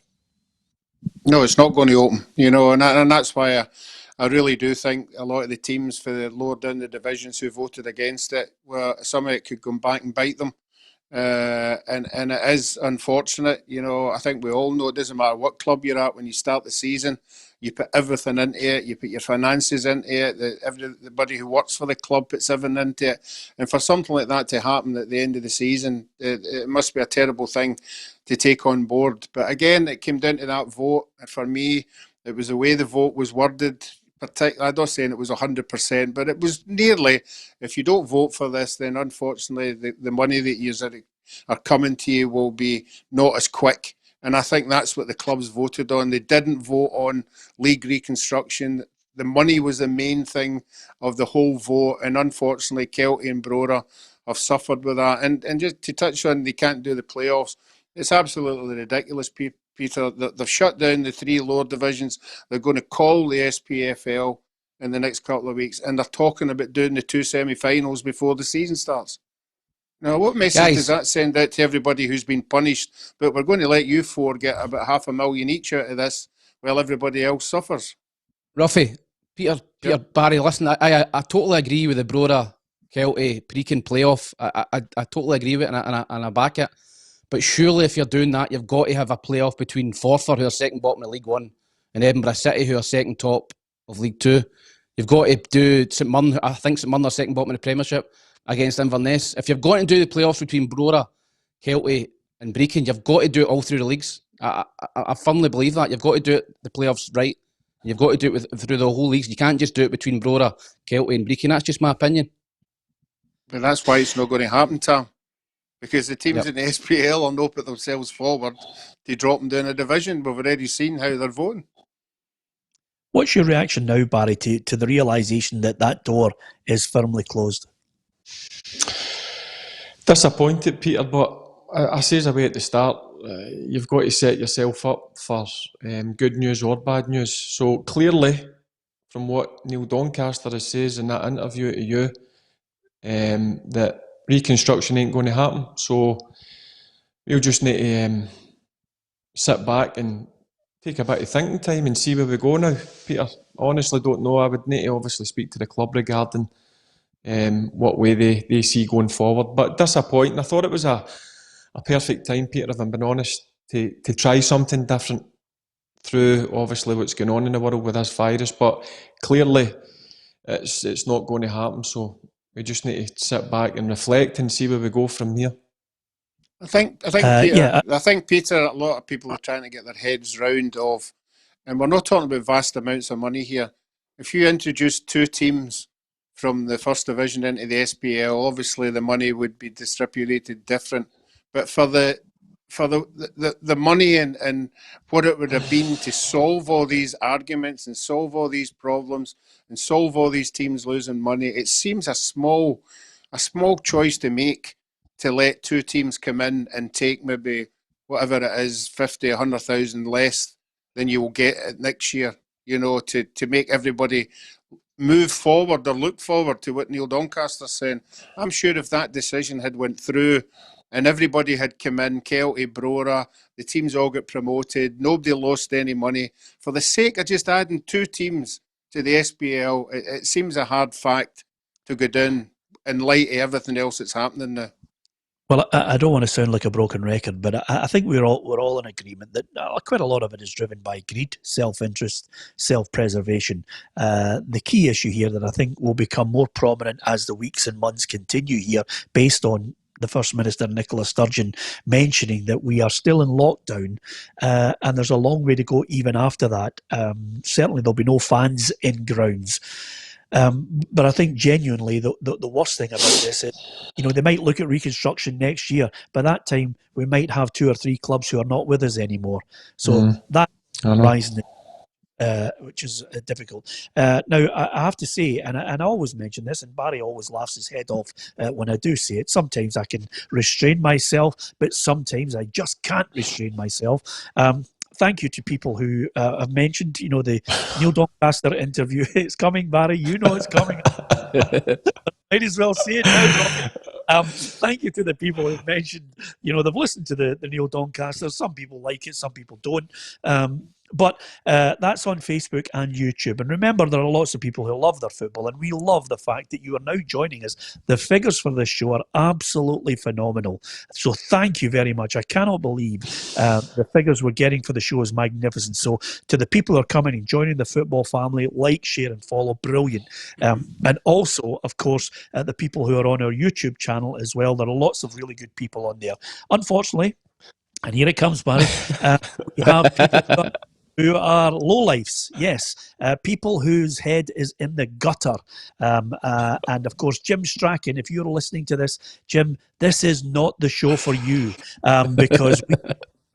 [SPEAKER 3] No, it's not going to open, and that's why I really do think a lot of the teams for the lower down the divisions who voted against it, some of it could go back and bite them. And it is unfortunate, I think we all know it doesn't matter what club you're at when you start the season, you put everything into it, you put your finances into it, everybody who works for the club puts everything into it. And for something like that to happen at the end of the season, it must be a terrible thing to take on board. But again, it came down to that vote. And for me, it was the way the vote was worded. I'm not saying it was 100%, but it was nearly. If you don't vote for this, then unfortunately the money that you are coming to you will be not as quick. And I think that's what the clubs voted on. They didn't vote on league reconstruction. The money was the main thing of the whole vote. And unfortunately, Kelty and Brora have suffered with that. And just to touch on, they can't do the playoffs. It's absolutely ridiculous, Peter. They've shut down the 3 lower divisions. They're going to call the SPFL in the next couple of weeks, and they're talking about doing the 2 semi-finals before the season starts. Now, what message does that send out to everybody who's been punished? But we're going to let you 4 get about $500,000 each out of this, while everybody else suffers.
[SPEAKER 4] Roughie, Peter, Barry, listen, I totally agree with the Brora Kelty Brecon playoff. I totally agree with it, and I back it. But surely if you're doing that, you've got to have a playoff between Forfar, who are second bottom of League One, and Edinburgh City, who are second top of League Two. You've got to do St Mirren, I think St Mirren are second bottom of the Premiership, against Inverness. If you're going to do the playoffs between Brora, Kelty and Brecon, you've got to do it all through the leagues. I firmly believe that. You've got to do it, the playoffs right. You've got to do it through the whole leagues. You can't just do it between Brora, Kelty and Brecon. That's just my opinion.
[SPEAKER 3] But that's why it's not going to happen, Tam. Because the teams in the SPL will not put themselves forward to drop them down a division. We've already seen how they're voting.
[SPEAKER 2] What's your reaction now, Barry, to the realisation that door is firmly closed?
[SPEAKER 5] Disappointed, Peter, but I says away at the start, you've got to set yourself up for good news or bad news. So clearly, from what Neil Doncaster says in that interview to you, that reconstruction ain't going to happen. So we'll just need to sit back and take a bit of thinking time and see where we go now. Peter, I honestly don't know. I would need to obviously speak to the club regarding what way they see going forward. But disappointing. I thought it was a perfect time, Peter, if I'm being honest, to try something different through obviously what's going on in the world with this virus. But clearly it's not going to happen. So we just need to sit back and reflect and see where we go from here.
[SPEAKER 3] I think Peter, a lot of people are trying to get their heads round of, and we're not talking about vast amounts of money here. If you introduce 2 teams from the first division into the SPL, obviously the money would be distributed different. But for the money and what it would have been to solve all these arguments and solve all these problems and solve all these teams losing money, it seems a small choice to make, to let 2 teams come in and take maybe whatever it is, 50, 100,000 less than you will get next year, to make everybody move forward or look forward to what Neil Doncaster's saying. I'm sure if that decision had went through and everybody had come in, Kelty, Brora, the teams all got promoted, nobody lost any money. For the sake of just adding 2 teams to the SPL, it seems a hard fact to go down in light of everything else that's happening now.
[SPEAKER 2] Well, I don't want to sound like a broken record, but I think we're all in agreement that quite a lot of it is driven by greed, self-interest, self-preservation. The key issue here that I think will become more prominent as the weeks and months continue here, based on the First Minister, Nicola Sturgeon, mentioning that we are still in lockdown and there's a long way to go even after that. Certainly there'll be no fans in grounds. But I think genuinely the worst thing about this is, they might look at reconstruction next year. By that time, we might have 2 or 3 clubs who are not with us anymore. So that's rising, which is difficult. Now, I have to say, and I always mention this, and Barry always laughs his head off when I do say it, sometimes I can restrain myself, but sometimes I just can't restrain myself. Thank you to people who have mentioned, the Neil Doncaster interview. It's coming, Barry. It's coming. Might as well say it now. Thank you to the people who mentioned, they've listened to the Neil Doncaster. Some people like it, some people don't. But that's on Facebook and YouTube. And remember, there are lots of people who love their football, and we love the fact that you are now joining us. The figures for this show are absolutely phenomenal. So thank you very much. I cannot believe the figures we're getting for the show is magnificent. So to the people who are coming and joining the football family, like, share and follow, brilliant. And also, of course, the people who are on our YouTube channel as well. There are lots of really good people on there. Unfortunately, and here it comes, Barry, we have people who are lowlifes, yes, people whose head is in the gutter. And of course, Jim Strachan, if you're listening to this, Jim, this is not the show for you, because we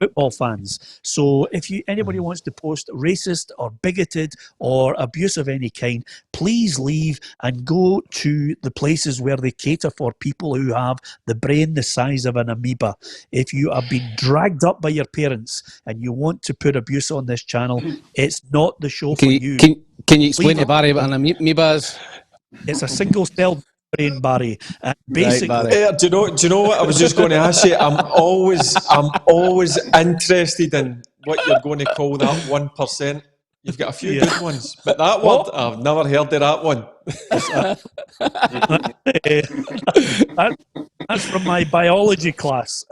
[SPEAKER 2] football fans. So if anybody wants to post racist or bigoted or abuse of any kind, please leave and go to the places where they cater for people who have the brain the size of an amoeba. If you have been dragged up by your parents and you want to put abuse on this channel, it's not the show for you.
[SPEAKER 4] Can you explain to Barry what an amoeba is?
[SPEAKER 2] It's a single-celled brain, Barry. Basically,
[SPEAKER 4] right, Barry.
[SPEAKER 5] Do you know what I was just going to ask you? I'm always interested in what you're going to call that 1%. You've got a few good ones, but that word, I've never heard of that one.
[SPEAKER 2] That's from my biology class.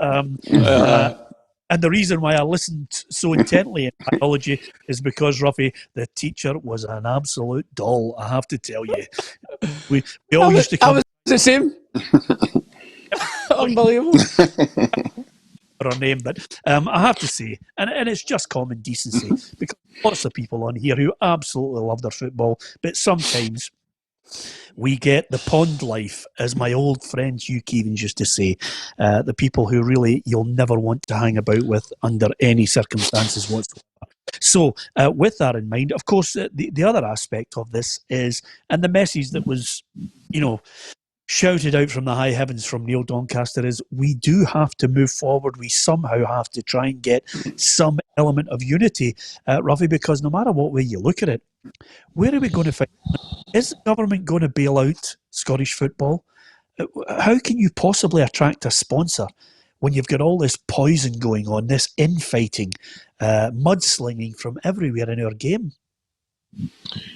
[SPEAKER 2] And the reason why I listened so intently in biology is because, Roughie, the teacher was an absolute doll, I have to tell you. We all used to come...
[SPEAKER 4] I was the same. Unbelievable.
[SPEAKER 2] Her name, but I have to say, and it's just common decency, because lots of people on here who absolutely love their football, but sometimes we get the pond life, as my old friend Hugh Keevins used to say, the people who really you'll never want to hang about with under any circumstances whatsoever. So with that in mind, of course, the other aspect of this is, and the message that was, shouted out from the high heavens from Neil Doncaster, is we do have to move forward. We somehow have to try and get some element of unity, Roughie, because no matter what way you look at it, where are we going to find? Is the government going to bail out Scottish football? How can you possibly attract a sponsor when you've got all this poison going on, this infighting, mudslinging from everywhere in our game?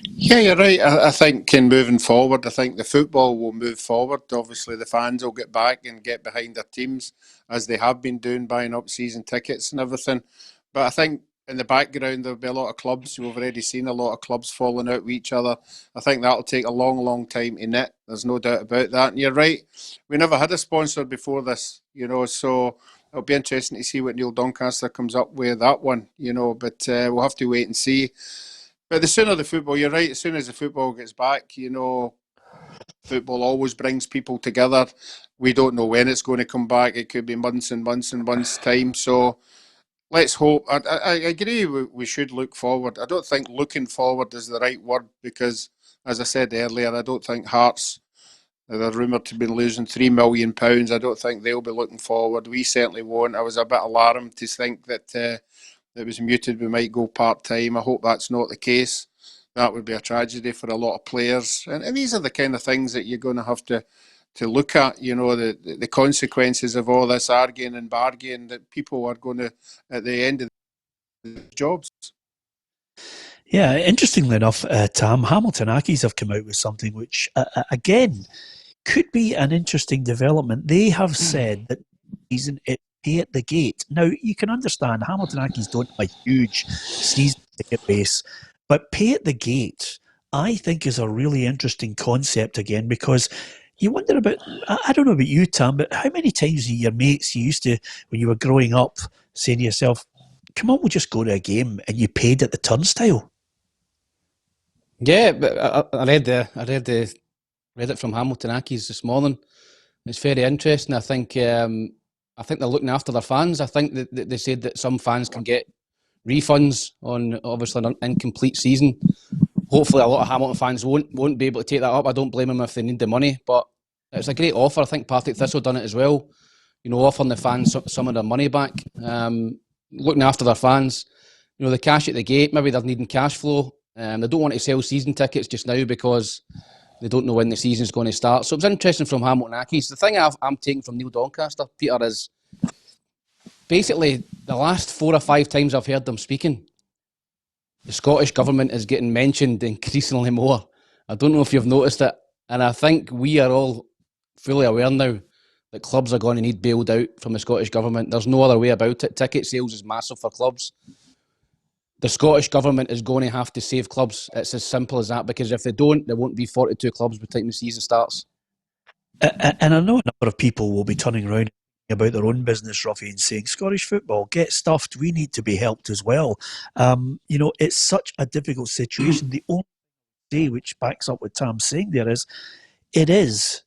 [SPEAKER 3] Yeah, you're right. I think in moving forward, I think the football will move forward. Obviously, the fans will get back and get behind their teams, as they have been doing, buying up season tickets and everything. But I think in the background, there'll be a lot of clubs. We've already seen a lot of clubs falling out with each other. I think that'll take a long, long time to knit. There's no doubt about that. And you're right. We never had a sponsor before this, so it'll be interesting to see what Neil Doncaster comes up with that one, but we'll have to wait and see. But the sooner the football, you're right, as soon as the football gets back, football always brings people together. We don't know when it's going to come back. It could be months and months and months' time. So let's hope. I agree we should look forward. I don't think looking forward is the right word because, as I said earlier, I don't think Hearts, they're rumoured to be losing £3 million. I don't think they'll be looking forward. We certainly won't. I was a bit alarmed to think that it was muted, we might go part-time. I hope that's not the case. That would be a tragedy for a lot of players. And these are the kind of things that you're going to have to look at, the consequences of all this arguing and bargaining that people are going to, at the end of the jobs.
[SPEAKER 2] Yeah, interestingly enough, Tam, Hamilton Accies have come out with something which, again, could be an interesting development. They have said that season it pay at the gate. Now, you can understand Hamilton Accies don't have a huge season ticket base, but pay at the gate, I think, is a really interesting concept again, because you wonder about, I don't know about you, Tam, but how many times your mates you used to, when you were growing up, saying to yourself, come on, we'll just go to a game, and you paid at the turnstile?
[SPEAKER 4] Yeah, but I read it from Hamilton Accies this morning. It's very interesting. I think they're looking after their fans. I think that they said that some fans can get refunds on obviously an incomplete season. Hopefully, a lot of Hamilton fans won't be able to take that up. I don't blame them if they need the money, but it's a great offer. I think Partick Thistle done it as well. Offering the fans some of their money back, looking after their fans. The cash at the gate. Maybe they're needing cash flow. They don't want to sell season tickets just now because they don't know when the season's going to start. So it was interesting from Hamilton Accies. The thing I'm taking from Neil Doncaster, Peter, is basically the last 4 or 5 times I've heard them speaking, the Scottish Government is getting mentioned increasingly more. I don't know if you've noticed it. And I think we are all fully aware now that clubs are going to need bailed out from the Scottish Government. There's no other way about it. Ticket sales is massive for clubs. The Scottish Government is going to have to save clubs. It's as simple as that, because if they don't, there won't be 42 clubs by the time the season starts.
[SPEAKER 2] And I know a number of people will be turning around about their own business, Roughie, and saying, Scottish football, get stuffed. We need to be helped as well. It's such a difficult situation. The only thing, which backs up what Tam's saying there, is it is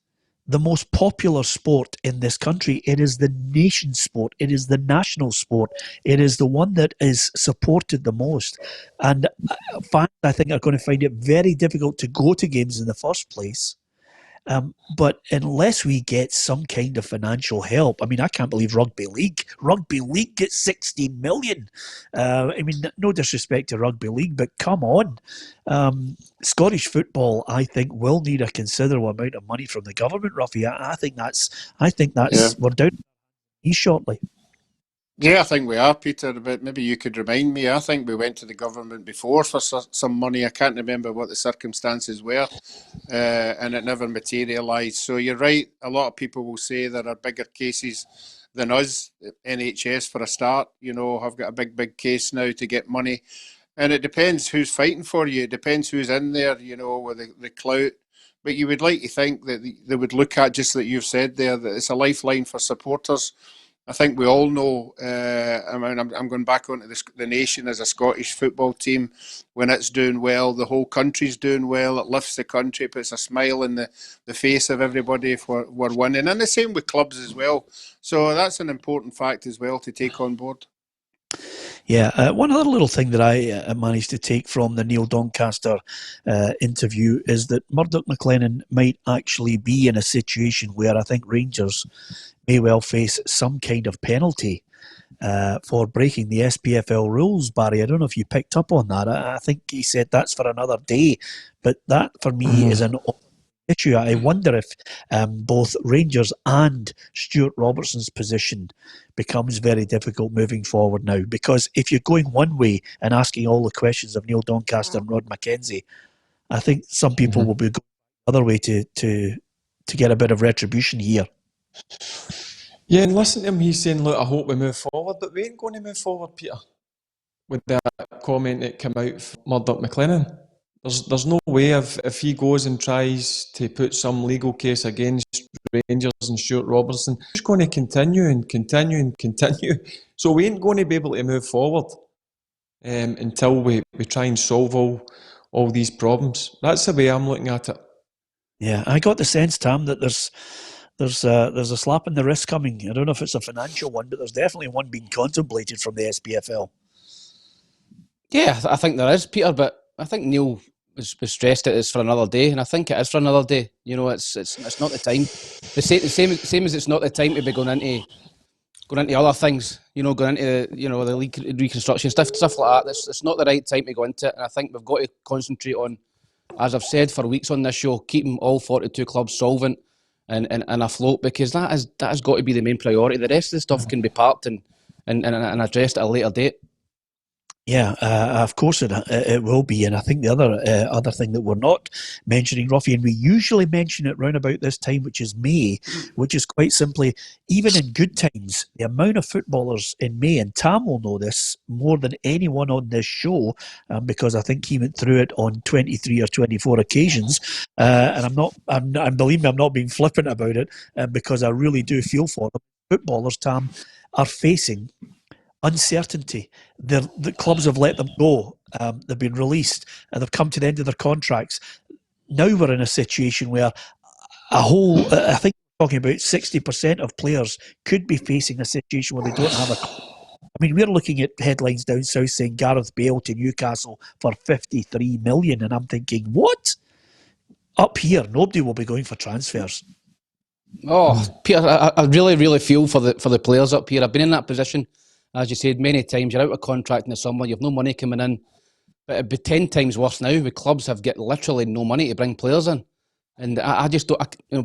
[SPEAKER 2] the most popular sport in this country. It is the nation sport. It is the national sport. It is the one that is supported the most. And fans, I think, are going to find it very difficult to go to games in the first place. But unless we get some kind of financial help, I mean, I can't believe Rugby League gets 16 million. No disrespect to Rugby League, but come on. Scottish football, I think, will need a considerable amount of money from the government, Roughie. I think that's we're down shortly.
[SPEAKER 3] Yeah, I think we are, Peter, but maybe you could remind me. I think we went to the government before for some money. I can't remember what the circumstances were, and it never materialised. So you're right. A lot of people will say there are bigger cases than us. NHS, for a start, have got a big case now to get money. And it depends who's fighting for you. It depends who's in there, with the clout. But you would like to think that they would look at, just that you've said there, that it's a lifeline for supporters. I think we all know, I'm going back onto the nation as a Scottish football team. When it's doing well, the whole country's doing well. It lifts the country, puts a smile in the face of everybody if we're winning. And the same with clubs as well. So that's an important fact as well to take on board.
[SPEAKER 2] Yeah, one other little thing that I managed to take from the Neil Doncaster interview is that Murdoch McLennan might actually be in a situation where I think Rangers may well face some kind of penalty for breaking the SPFL rules, Barry. I don't know if you picked up on that. I think he said that's for another day, but that for me is an issue. I wonder if both Rangers and Stuart Robertson's position becomes very difficult moving forward now, because if you're going one way and asking all the questions of Neil Doncaster and Rod McKenzie, I think some people will be going the other way to get a bit of retribution here.
[SPEAKER 5] Yeah, and listen to him, he's saying, look, I hope we move forward, but we ain't going to move forward, Peter, with that comment that came out from Murdoch McLennan. There's no way if he goes and tries to put some legal case against Rangers and Stuart Robertson, he's going to continue and continue and continue. So we ain't going to be able to move forward until we try and solve all these problems. That's the way I'm looking at it.
[SPEAKER 2] Yeah, I got the sense, Tam, that there's a slap in the wrist coming. I don't know if it's a financial one, but there's definitely one being contemplated from the SPFL.
[SPEAKER 4] Yeah, I think there is, Peter, but I think Neil was stressed it is for another day, and I think it is for another day. It's not the time. The same as it's not the time to be going into other things. Going into the league reconstruction stuff like that. It's not the right time to go into it, and I think we've got to concentrate on, as I've said for weeks on this show, keeping all 42 clubs solvent and afloat, because that has got to be the main priority. The rest of the stuff can be parked and addressed at a later date.
[SPEAKER 2] Yeah, of course it will be, and I think the other thing that we're not mentioning, Roughie, and we usually mention it round about this time, which is May, which is quite simply, even in good times, the amount of footballers in May, and Tam will know this more than anyone on this show, because I think he went through it on 23 or 24 occasions, and believe me, I'm not being flippant about it, because I really do feel for them. Footballers, Tam, are facing uncertainty. The clubs have let them go. They've been released and they've come to the end of their contracts. Now we're in a situation where I think we're talking about 60% of players could be facing a situation where they don't have a club. I mean, we're looking at headlines down south saying Gareth Bale to Newcastle for 53 million, and I'm thinking, what? Up here, nobody will be going for transfers.
[SPEAKER 4] Oh, Peter, I really, really feel for the players up here. I've been in that position, as you said, many times. You're out of contract in the summer, you've no money coming in. But it'd be 10 times worse now, with clubs have got literally no money to bring players in. And I just don't,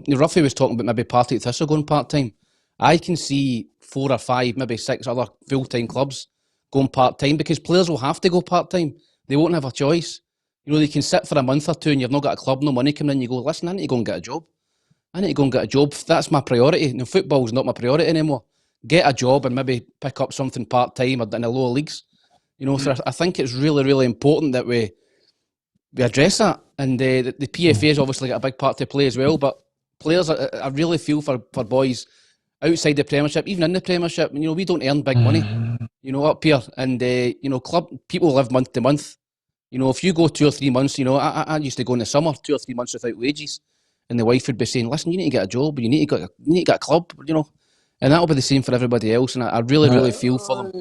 [SPEAKER 4] Roughie was talking about maybe Partick Thistle going part-time. I can see 4 or 5, maybe 6 other full-time clubs going part-time, because players will have to go part-time. They won't have a choice. They can sit for a month or two and you've not got a club, no money coming in. You go, listen, I need to go and get a job. That's my priority. Football's not my priority anymore. Get a job and maybe pick up something part-time or in the lower leagues. So I think it's really, really important that we address that. And the PFA has obviously got a big part to play as well. But players, I really feel for boys outside the Premiership, even in the Premiership. We don't earn big money, up here. And, club people live month to month. If you go 2 or 3 months, I used to go in the summer 2 or 3 months without wages. And the wife would be saying, listen, you need to get a job, you need to get a club, And that'll be the same for everybody else. And I really, really feel for them.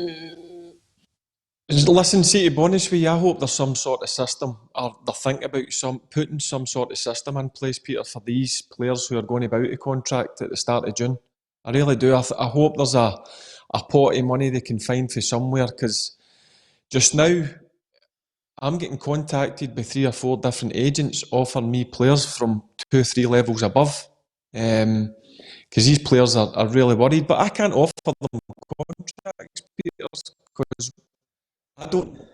[SPEAKER 5] Listen, see, to be honest with you, I hope there's some sort of system, or they're thinking about putting some sort of system in place, Peter, for these players who are going to be out of contract at the start of June. I really do. I hope there's a pot of money they can find for somewhere, because just now I'm getting contacted by 3 or 4 different agents offering me players from 2 or 3 levels above, because these players are really worried. But I can't offer them contracts, Peter, because I don't know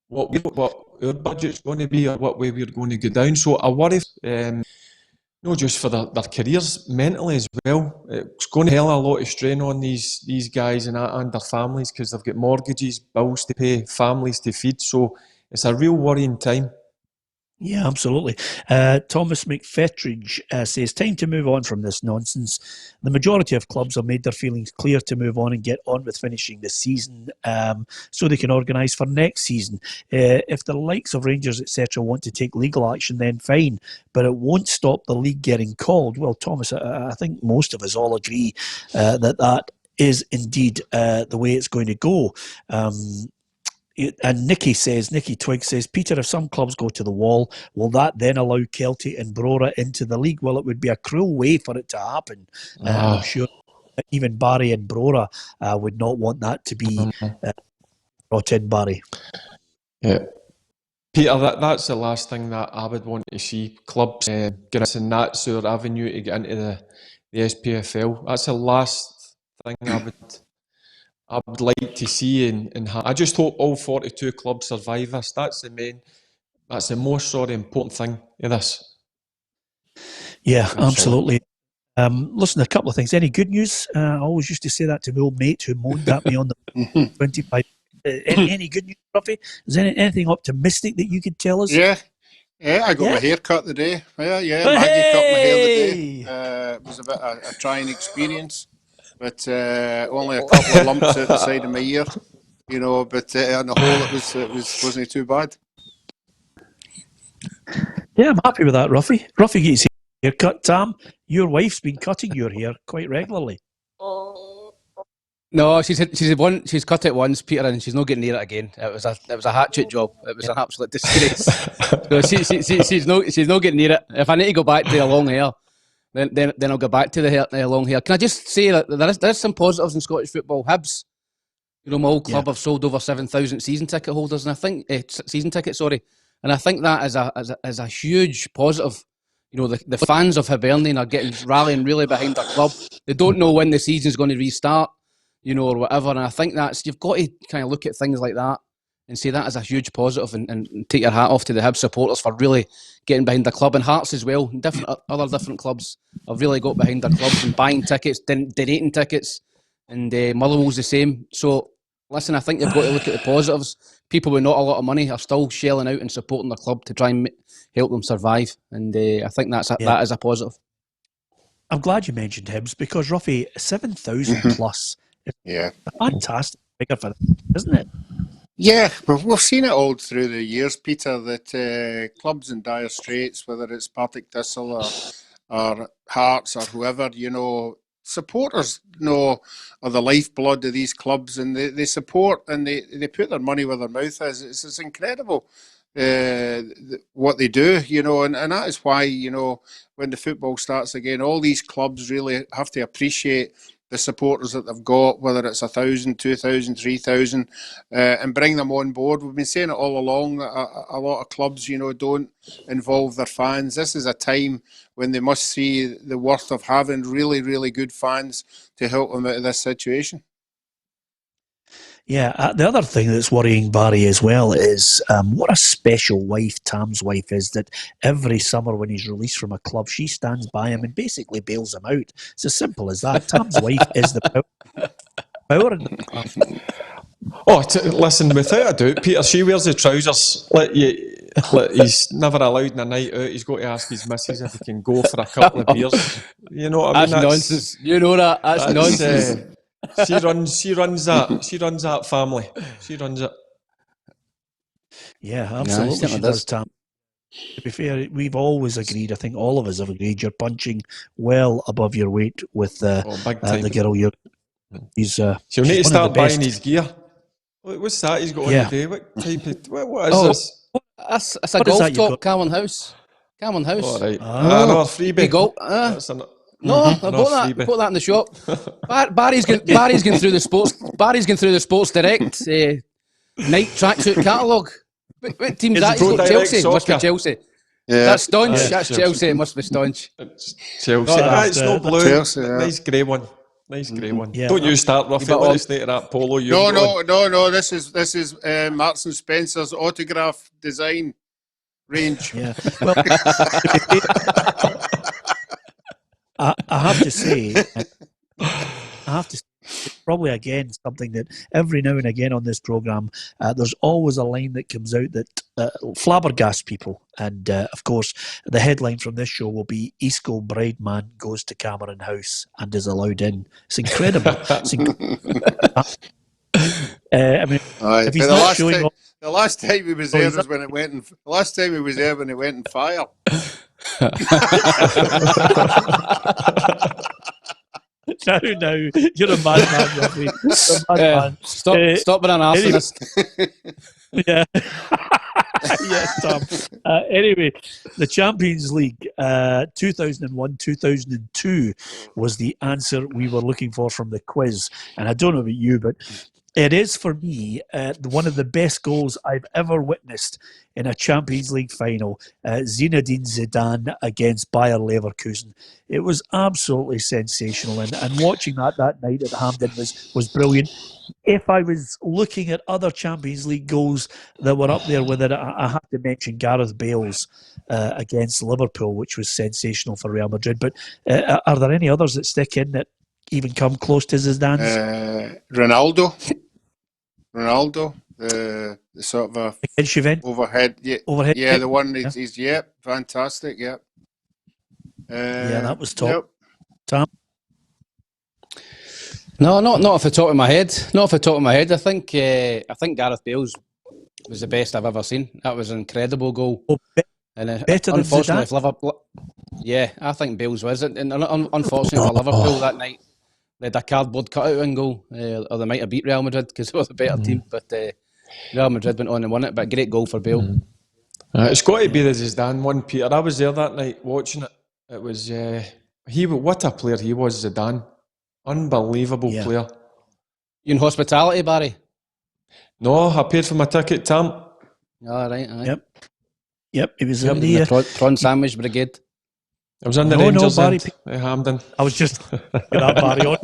[SPEAKER 5] what our budget's going to be or what way we're going to go down. So I worry, not just for their careers, mentally as well. It's going to hell a lot of strain on these guys and their families, because they've got mortgages, bills to pay, families to feed. So it's a real worrying time.
[SPEAKER 2] Yeah, absolutely. Thomas McFetridge says, time to move on from this nonsense. The majority of clubs have made their feelings clear to move on and get on with finishing the season, so they can organise for next season. If the likes of Rangers, etc., want to take legal action, then fine, but it won't stop the league getting called. Well, Thomas, I think most of us all agree that is indeed the way it's going to go. And Nicky Twigg says, Peter, if some clubs go to the wall, will that then allow Kelty and Brora into the league? Well, it would be a cruel way for it to happen. I'm sure even Barry and Brora would not want that to be brought in, Barry.
[SPEAKER 5] Yeah. Peter, that's the last thing that I would want to see. Clubs get us, and that's our avenue to get into the SPFL. That's the last thing I would like to see, and I just hope all 42 clubs survive this. That's the most important thing of this.
[SPEAKER 2] Yeah, absolutely. Listen, a couple of things. Any good news? I always used to say that to my old mate who moaned at me on the 25. Any good news, Roughie? Is there anything optimistic that you could tell us?
[SPEAKER 3] Yeah, I got my hair cut today. Yeah, Maggie cut my hair today. It was a bit a trying experience. But only a couple of lumps at the side of my ear, but on the whole it wasn't too bad.
[SPEAKER 2] Yeah, I'm happy with that, Roughie. Roughie gets his hair cut. Tam, your wife's been cutting your hair quite regularly.
[SPEAKER 4] No, she's cut it once, Peter, and she's not getting near it again. It was a hatchet job. It was an absolute disgrace. So she's not getting near it. If I need to go back to the long hair, then I'll go back to the long hair. Can I just say that there's some positives in Scottish football? Hibs, my old club, have sold over 7,000 season ticket holders, and I think season tickets. Sorry, and I think that is a huge positive. the fans of Hibernian are rallying really behind their club. They don't know when the season's going to restart, or whatever. And I think you've got to kind of look at things like that and see that as a huge positive, and take your hat off to the Hibs supporters for really getting behind the club, and Hearts as well. And other different clubs have really got behind their clubs and buying tickets, donating tickets, and Motherwell's the same. So listen, I think you've got to look at the positives. People with not a lot of money are still shelling out and supporting their club to try and help them survive, and I think that is a positive.
[SPEAKER 2] I'm glad you mentioned Hibs, because Roughie, 7,000 plus.
[SPEAKER 3] Yeah,
[SPEAKER 2] a fantastic figure for them, isn't it?
[SPEAKER 3] Yeah, we've seen it all through the years, Peter, that clubs in dire straits, whether it's Partick Thistle or Hearts or whoever, supporters are the lifeblood of these clubs, and they support and they put their money where their mouth is. It's incredible what they do, and that is why, when the football starts again, all these clubs really have to appreciate the supporters that they've got, whether it's 1,000, 2,000, 3,000, and bring them on board. We've been saying it all along. A lot of clubs, don't involve their fans. This is a time when they must see the worth of having really, really good fans to help them out of this situation.
[SPEAKER 2] Yeah, the other thing that's worrying Barry as well is what a special wife Tam's wife is, that every summer when he's released from a club, she stands by him and basically bails him out. It's as simple as that. Tam's wife is the power in the club.
[SPEAKER 5] Oh, listen, without a doubt, Peter, she wears the trousers. He's never allowed in a night out. He's got to ask his missus if he can go for a couple of beers. You know what I mean?
[SPEAKER 4] That's nonsense. You know that. That's nonsense.
[SPEAKER 5] She runs that family. She runs it.
[SPEAKER 2] Yeah, absolutely. She does, Tam. To be fair, we've always agreed, I think all of us have agreed, you're punching well above your weight with the girl you're...
[SPEAKER 5] She'll need to start buying his gear. What's that he's got on today? What type of... What is this?
[SPEAKER 4] That's a golf top, Cowan House. Cowan House.
[SPEAKER 5] All right. Another freebie.
[SPEAKER 4] No, I bought that in the shop. Barry's going through the sports. Barry's going through the Sports Direct night tracksuit catalogue. What team's that? He's got Chelsea. Must be Chelsea. Yeah. That's staunch. That's Chelsea. It must be staunch.
[SPEAKER 5] It's Chelsea. It's not blue. Chelsea, yeah. Nice grey one. Nice grey one. Yeah. Don't you start, Roughie. Let us stay to that polo.
[SPEAKER 3] No. This is Marks and Spencer's autograph design range.
[SPEAKER 2] Yeah. Well, I have to say, it's probably again something that every now and again on this programme, there's always a line that comes out that flabbergasts people. And of course, the headline from this show will be Eastco Brideman goes to Cameron House and is allowed in. It's incredible. I mean, if he's not showing up.
[SPEAKER 3] The last time he was there was when it went. The last time he was there when it went on fire.
[SPEAKER 2] No, you're a madman, Roughie.
[SPEAKER 4] Stop being an arsonist.
[SPEAKER 2] Yeah. Yes, Tom. Anyway, the Champions League 2001-2002 was the answer we were looking for from the quiz. And I don't know about you, but it is, for me, one of the best goals I've ever witnessed in a Champions League final. Zinedine Zidane against Bayer Leverkusen. It was absolutely sensational. And watching that night at Hampden was brilliant. If I was looking at other Champions League goals that were up there with it, I have to mention Gareth Bale's against Liverpool, which was sensational for Real Madrid. But are there any others that stick in that even come close to Zidane's?
[SPEAKER 3] Ronaldo, the sort of overhead, yeah, the one he's fantastic, yeah.
[SPEAKER 2] Yeah, that was top. Yep. Tam?
[SPEAKER 4] No, not off the top of my head. Not off the top of my head. I think Gareth Bale's was the best I've ever seen. That was an incredible goal.
[SPEAKER 2] Better than Zidane?
[SPEAKER 4] Liverpool, yeah, I think Bale's was it. And unfortunately for Liverpool that night, they had a cardboard cutout in goal, or they might have beat Real Madrid because it was a better team. But Real Madrid went on and won it. But great goal for Bale.
[SPEAKER 5] It's got to be the Zidane one, Peter. I was there that night watching it. It was what a player he was, Zidane. Unbelievable player.
[SPEAKER 4] You in hospitality, Barry?
[SPEAKER 5] No, I paid for my ticket, Tam.
[SPEAKER 4] All right.
[SPEAKER 2] Yep. He was
[SPEAKER 4] in the prawn sandwich brigade.
[SPEAKER 5] I was in the Rangers end, Hampden.
[SPEAKER 2] I was just get that Barry on.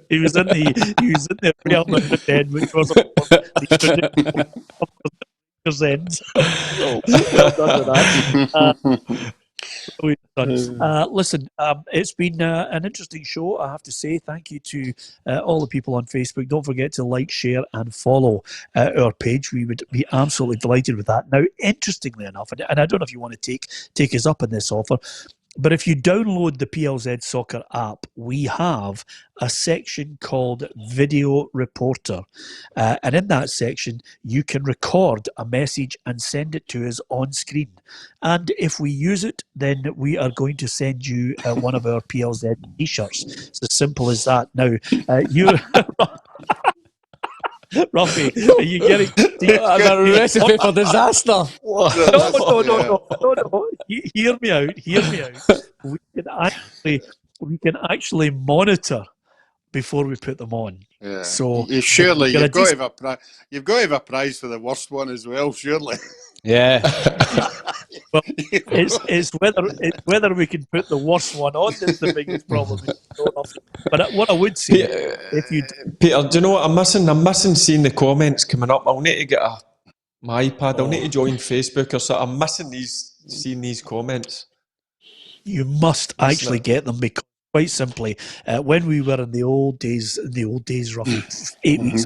[SPEAKER 2] He was in the Real Madrid end, which was the traditional Rangers end. So, well done with that. Listen, it's been an interesting show, I have to say. Thank you to all the people on Facebook. Don't forget to like, share and follow our page. We would be absolutely delighted with that. Now, interestingly enough, and I don't know if you want to take us up on this offer, but if you download the PLZ Soccer app, we have a section called Video Reporter. And in that section, you can record a message and send it to us on screen. And if we use it, then we are going to send you one of our PLZ t-shirts. It's as simple as that. Now, you're... Roughie, are you getting
[SPEAKER 4] a recipe for disaster?
[SPEAKER 2] No. Hear me out. We can actually monitor before we put them on.
[SPEAKER 3] Yeah.
[SPEAKER 2] So
[SPEAKER 3] surely you've got to have a prize for the worst one as well. Surely.
[SPEAKER 4] Yeah.
[SPEAKER 2] Well, it's whether we can put the worst one on that's the biggest problem. But what I would say, if you
[SPEAKER 5] Peter, do you know what I'm missing? I'm missing seeing the comments coming up. I'll need to get my iPad. I'll need to join Facebook or something. I'm missing seeing these comments.
[SPEAKER 2] You must actually get them, because quite simply, when we were in the old days, roughly 8 weeks.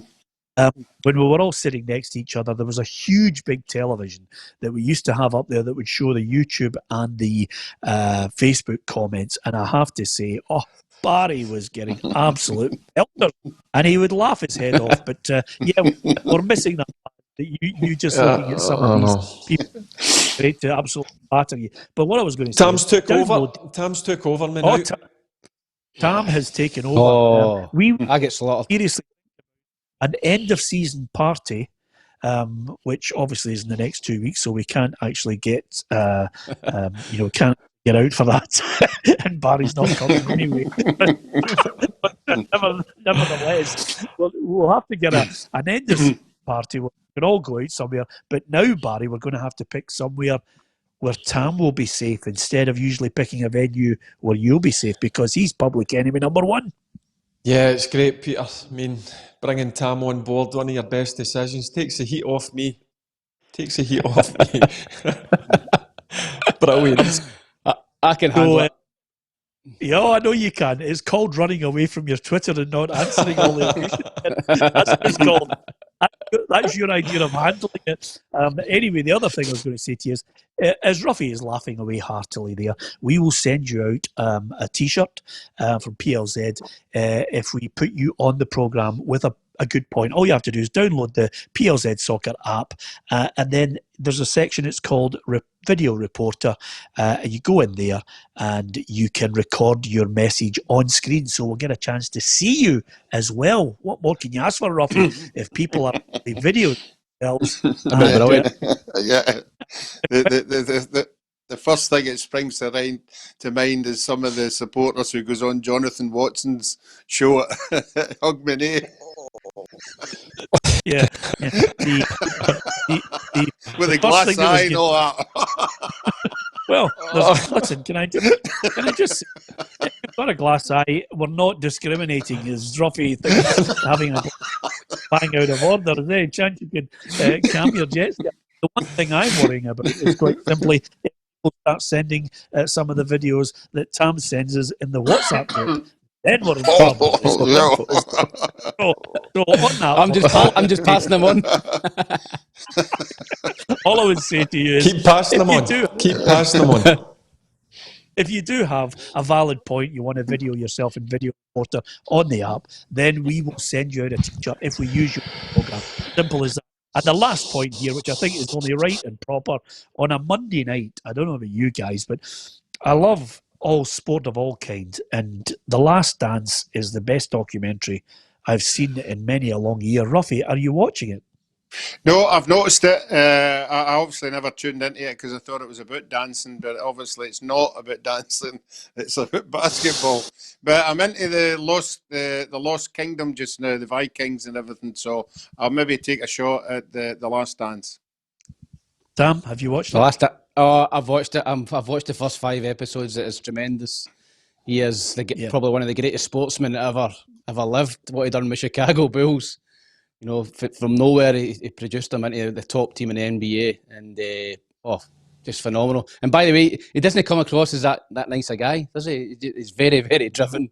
[SPEAKER 2] When we were all sitting next to each other, there was a huge big television that we used to have up there that would show the YouTube and the Facebook comments. And I have to say, Barry was getting absolute pelters, and he would laugh his head off. But we're missing that. You just looking at some of these people, great to absolutely batter you. But what I was going to say,
[SPEAKER 5] Tam's took over me now.
[SPEAKER 2] Tam has taken over.
[SPEAKER 4] I get slaughtered.
[SPEAKER 2] Seriously, an end of season party, which obviously is in the next 2 weeks, so we can't actually get, can't get out for that. And Barry's not coming anyway. but nevertheless, we'll have to get an end of season party where we can all go out somewhere. But now, Barry, we're going to have to pick somewhere where Tam will be safe, instead of usually picking a venue where you'll be safe, because he's public enemy number one.
[SPEAKER 5] Yeah, it's great, Peter. I mean, bringing Tam on board, one of your best decisions. Takes the heat off me. Brilliant.
[SPEAKER 4] I can handle it.
[SPEAKER 2] Yeah, I know you can. It's called running away from your Twitter and not answering all the questions. That's what it's called. That's your idea of handling it. Anyway, the other thing I was going to say to you is, as Roughie is laughing away heartily there, we will send you out a T-shirt from PLZ if we put you on the programme with a good point. All you have to do is download the PLZ Soccer app, and then there's a section, it's called Video Reporter, and you go in there and you can record your message on screen, so we'll get a chance to see you as well. What more can you ask for, Roughie? If people are video themselves.
[SPEAKER 3] Yeah. The first thing that springs to mind is some of the supporters who goes on Jonathan Watson's show at Hogmanay.
[SPEAKER 2] Yeah.
[SPEAKER 3] With a glass eye and all that.
[SPEAKER 2] Well, listen, can I just say, if you've got a glass eye, we're not discriminating, as Roughie thinks having a bang out of order. Is there any chance you could cam your jets? The one thing I'm worrying about is quite simply if people start sending some of the videos that Tam sends us in the WhatsApp group. Then we're in trouble. So on that,
[SPEAKER 4] I'm just passing them on.
[SPEAKER 2] All I would say to you is,
[SPEAKER 5] keep passing them on.
[SPEAKER 2] If you do have a valid point, you want to video yourself in Video Reporter on the app, then we will send you out a T-shirt if we use your program. Simple as that. And the last point here, which I think is only right and proper, on a Monday night, I don't know about you guys, but I love all sport of all kinds, and The Last Dance is the best documentary I've seen in many a long year. Roughie, are you watching it?
[SPEAKER 3] No, I've noticed it. I obviously never tuned into it because I thought it was about dancing, but obviously it's not about dancing. It's about basketball. But I'm into the Lost Kingdom just now, the Vikings and everything. So I'll maybe take a shot at the Last Dance.
[SPEAKER 2] Tam, have you watched it?
[SPEAKER 4] Oh, I've watched it. I've watched the first 5 episodes. It is tremendous. He is probably one of the greatest sportsmen that ever lived. What he done with Chicago Bulls, you know, from nowhere he produced them into the top team in the NBA, and just phenomenal. And by the way, he doesn't come across as that nice a guy, does he? He's very, very driven.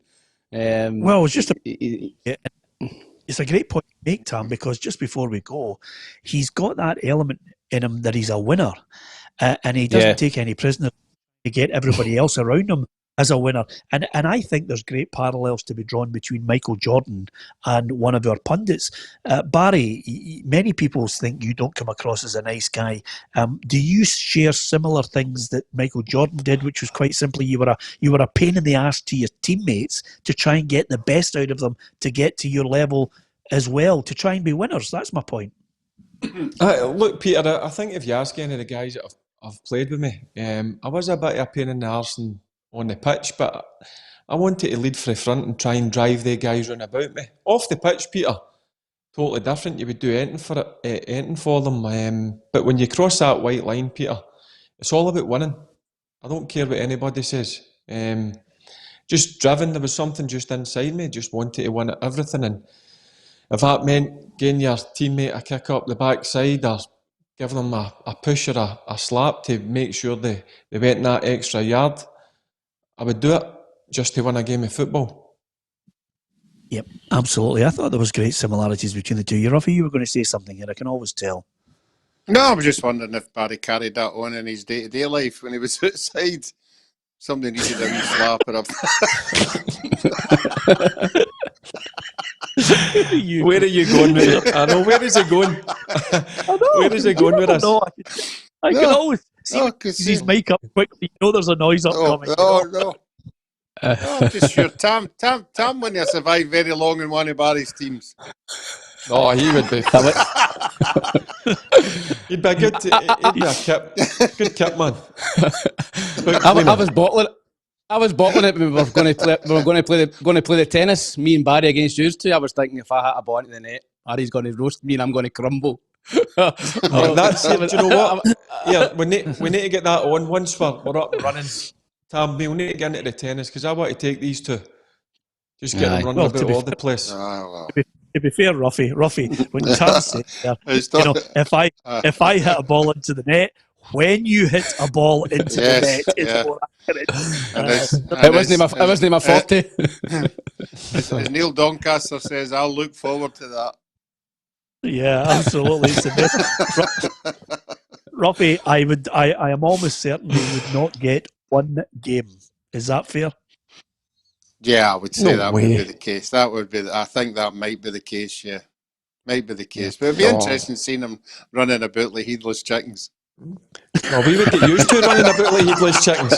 [SPEAKER 2] Well, it's just it's a great point to make, Tam, because just before we go, he's got that element in him that he's a winner, and he doesn't take any prisoners to get everybody else around him as a winner. And I think there's great parallels to be drawn between Michael Jordan and one of our pundits. Barry, many people think you don't come across as a nice guy. Do you share similar things that Michael Jordan did, which was quite simply you were a pain in the ass to your teammates to try and get the best out of them to get to your level as well, to try and be winners? That's my point.
[SPEAKER 5] Look, Peter, I think if you ask any of the guys that have played with me, I was a bit of a pain in the arse on the pitch, but I wanted to lead from the front and try and drive the guys round about me. Off the pitch, Peter, totally different. You would do anything for them. But when you cross that white line, Peter, it's all about winning. I don't care what anybody says. Just driven, there was something just inside me, just wanted to win at everything. And if that meant getting your teammate a kick up the backside or giving them a push or a slap to make sure they went that extra yard, I would do it just to win a game of football.
[SPEAKER 2] Yep, absolutely. I thought there was great similarities between the two. You, Roughie, you were going to say something here. I can always tell.
[SPEAKER 3] No, I was just wondering if Barry carried that on in his day-to-day life when he was outside. Somebody needed a wee slap or
[SPEAKER 5] Where are you going with it? I know, where is he going? Where is he going with this?
[SPEAKER 2] I can always see his mic up quickly. You know there's a noise upcoming.
[SPEAKER 3] No. I'm just sure Tam wouldn't have survived very long in one of Barry's teams.
[SPEAKER 5] Oh, he would be. He'd be good. He'd be a good kip man.
[SPEAKER 4] I was bottling it when we were going to play the tennis. Me and Barry against you two. I was thinking if I hit a ball into the net, Barry's going to roast me and I'm going to crumble.
[SPEAKER 5] That's it. Do you know what? Yeah, we need to get that on once we're up and running. Tam, we'll need to get into the tennis because I want to take these two. Just get them running about all the place.
[SPEAKER 2] To be fair, Roughie, when Tam said if I hit a ball into the net, when you hit a ball into the net, it's more accurate.
[SPEAKER 4] It wasn't my forte.
[SPEAKER 3] As Neil Doncaster says, I'll look forward to that.
[SPEAKER 2] Yeah, absolutely. Roughie, I am almost certain we would not get one game. Is that fair?
[SPEAKER 3] Yeah, I would say would be the case. I think that might be the case, yeah. Might be the case. But it'd be interesting seeing them running about like headless chickens.
[SPEAKER 5] Well, we would get used to running about like headless chickens.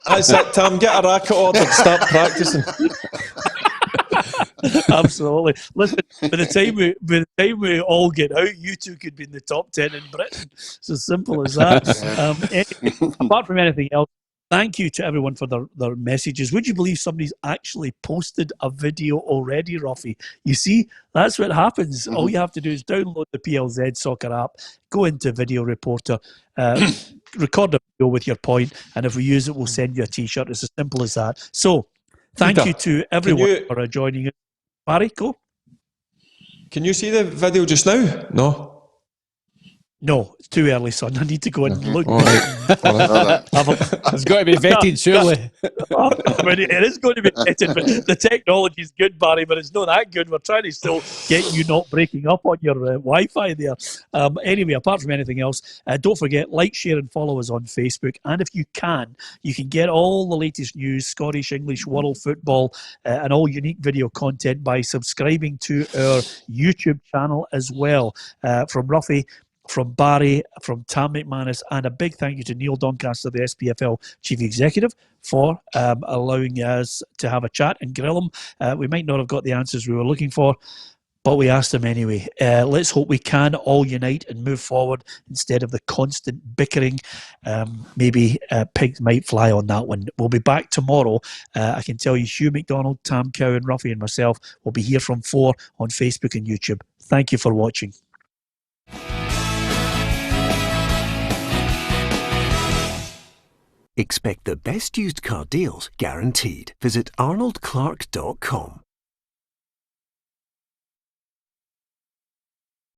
[SPEAKER 5] That's it, Tam. Get a racket ordered, start practicing.
[SPEAKER 2] Absolutely. Listen, by the time we all get out, you two could be in the top 10 in Britain. It's as simple as that. Anyway, apart from anything else, thank you to everyone for their messages. Would you believe somebody's actually posted a video already, Roughie? You see, that's what happens. All you have to do is download the PLZ Soccer app, go into Video Reporter, record a video with your point, and if we use it, we'll send you a T-shirt. It's as simple as that. So, thank you to everyone for joining us. Barry, go.
[SPEAKER 5] Can you see the video just now?
[SPEAKER 2] No, it's too early, son. I need to go and look.
[SPEAKER 4] It's got to be vetted, surely.
[SPEAKER 2] I mean, it is going to be vetted, but the technology is good, Barry, but it's not that good. We're trying to still get you not breaking up on your Wi-Fi there. Anyway, apart from anything else, don't forget, like, share and follow us on Facebook. And if you can get all the latest news, Scottish, English, world football, and all unique video content by subscribing to our YouTube channel as well. From Roughie, from Barry, from Tam McManus, and a big thank you to Neil Doncaster, the SPFL Chief Executive, for allowing us to have a chat and grill him. We might not have got the answers we were looking for, but we asked him anyway. Let's hope we can all unite and move forward instead of the constant bickering. Maybe pigs might fly on that one. We'll be back tomorrow. I can tell you, Hugh McDonald, Tam Cowan, Roughie, and myself will be here from 4 on Facebook and YouTube. Thank you for watching.
[SPEAKER 1] Expect the best used car deals guaranteed. Visit arnoldclark.com.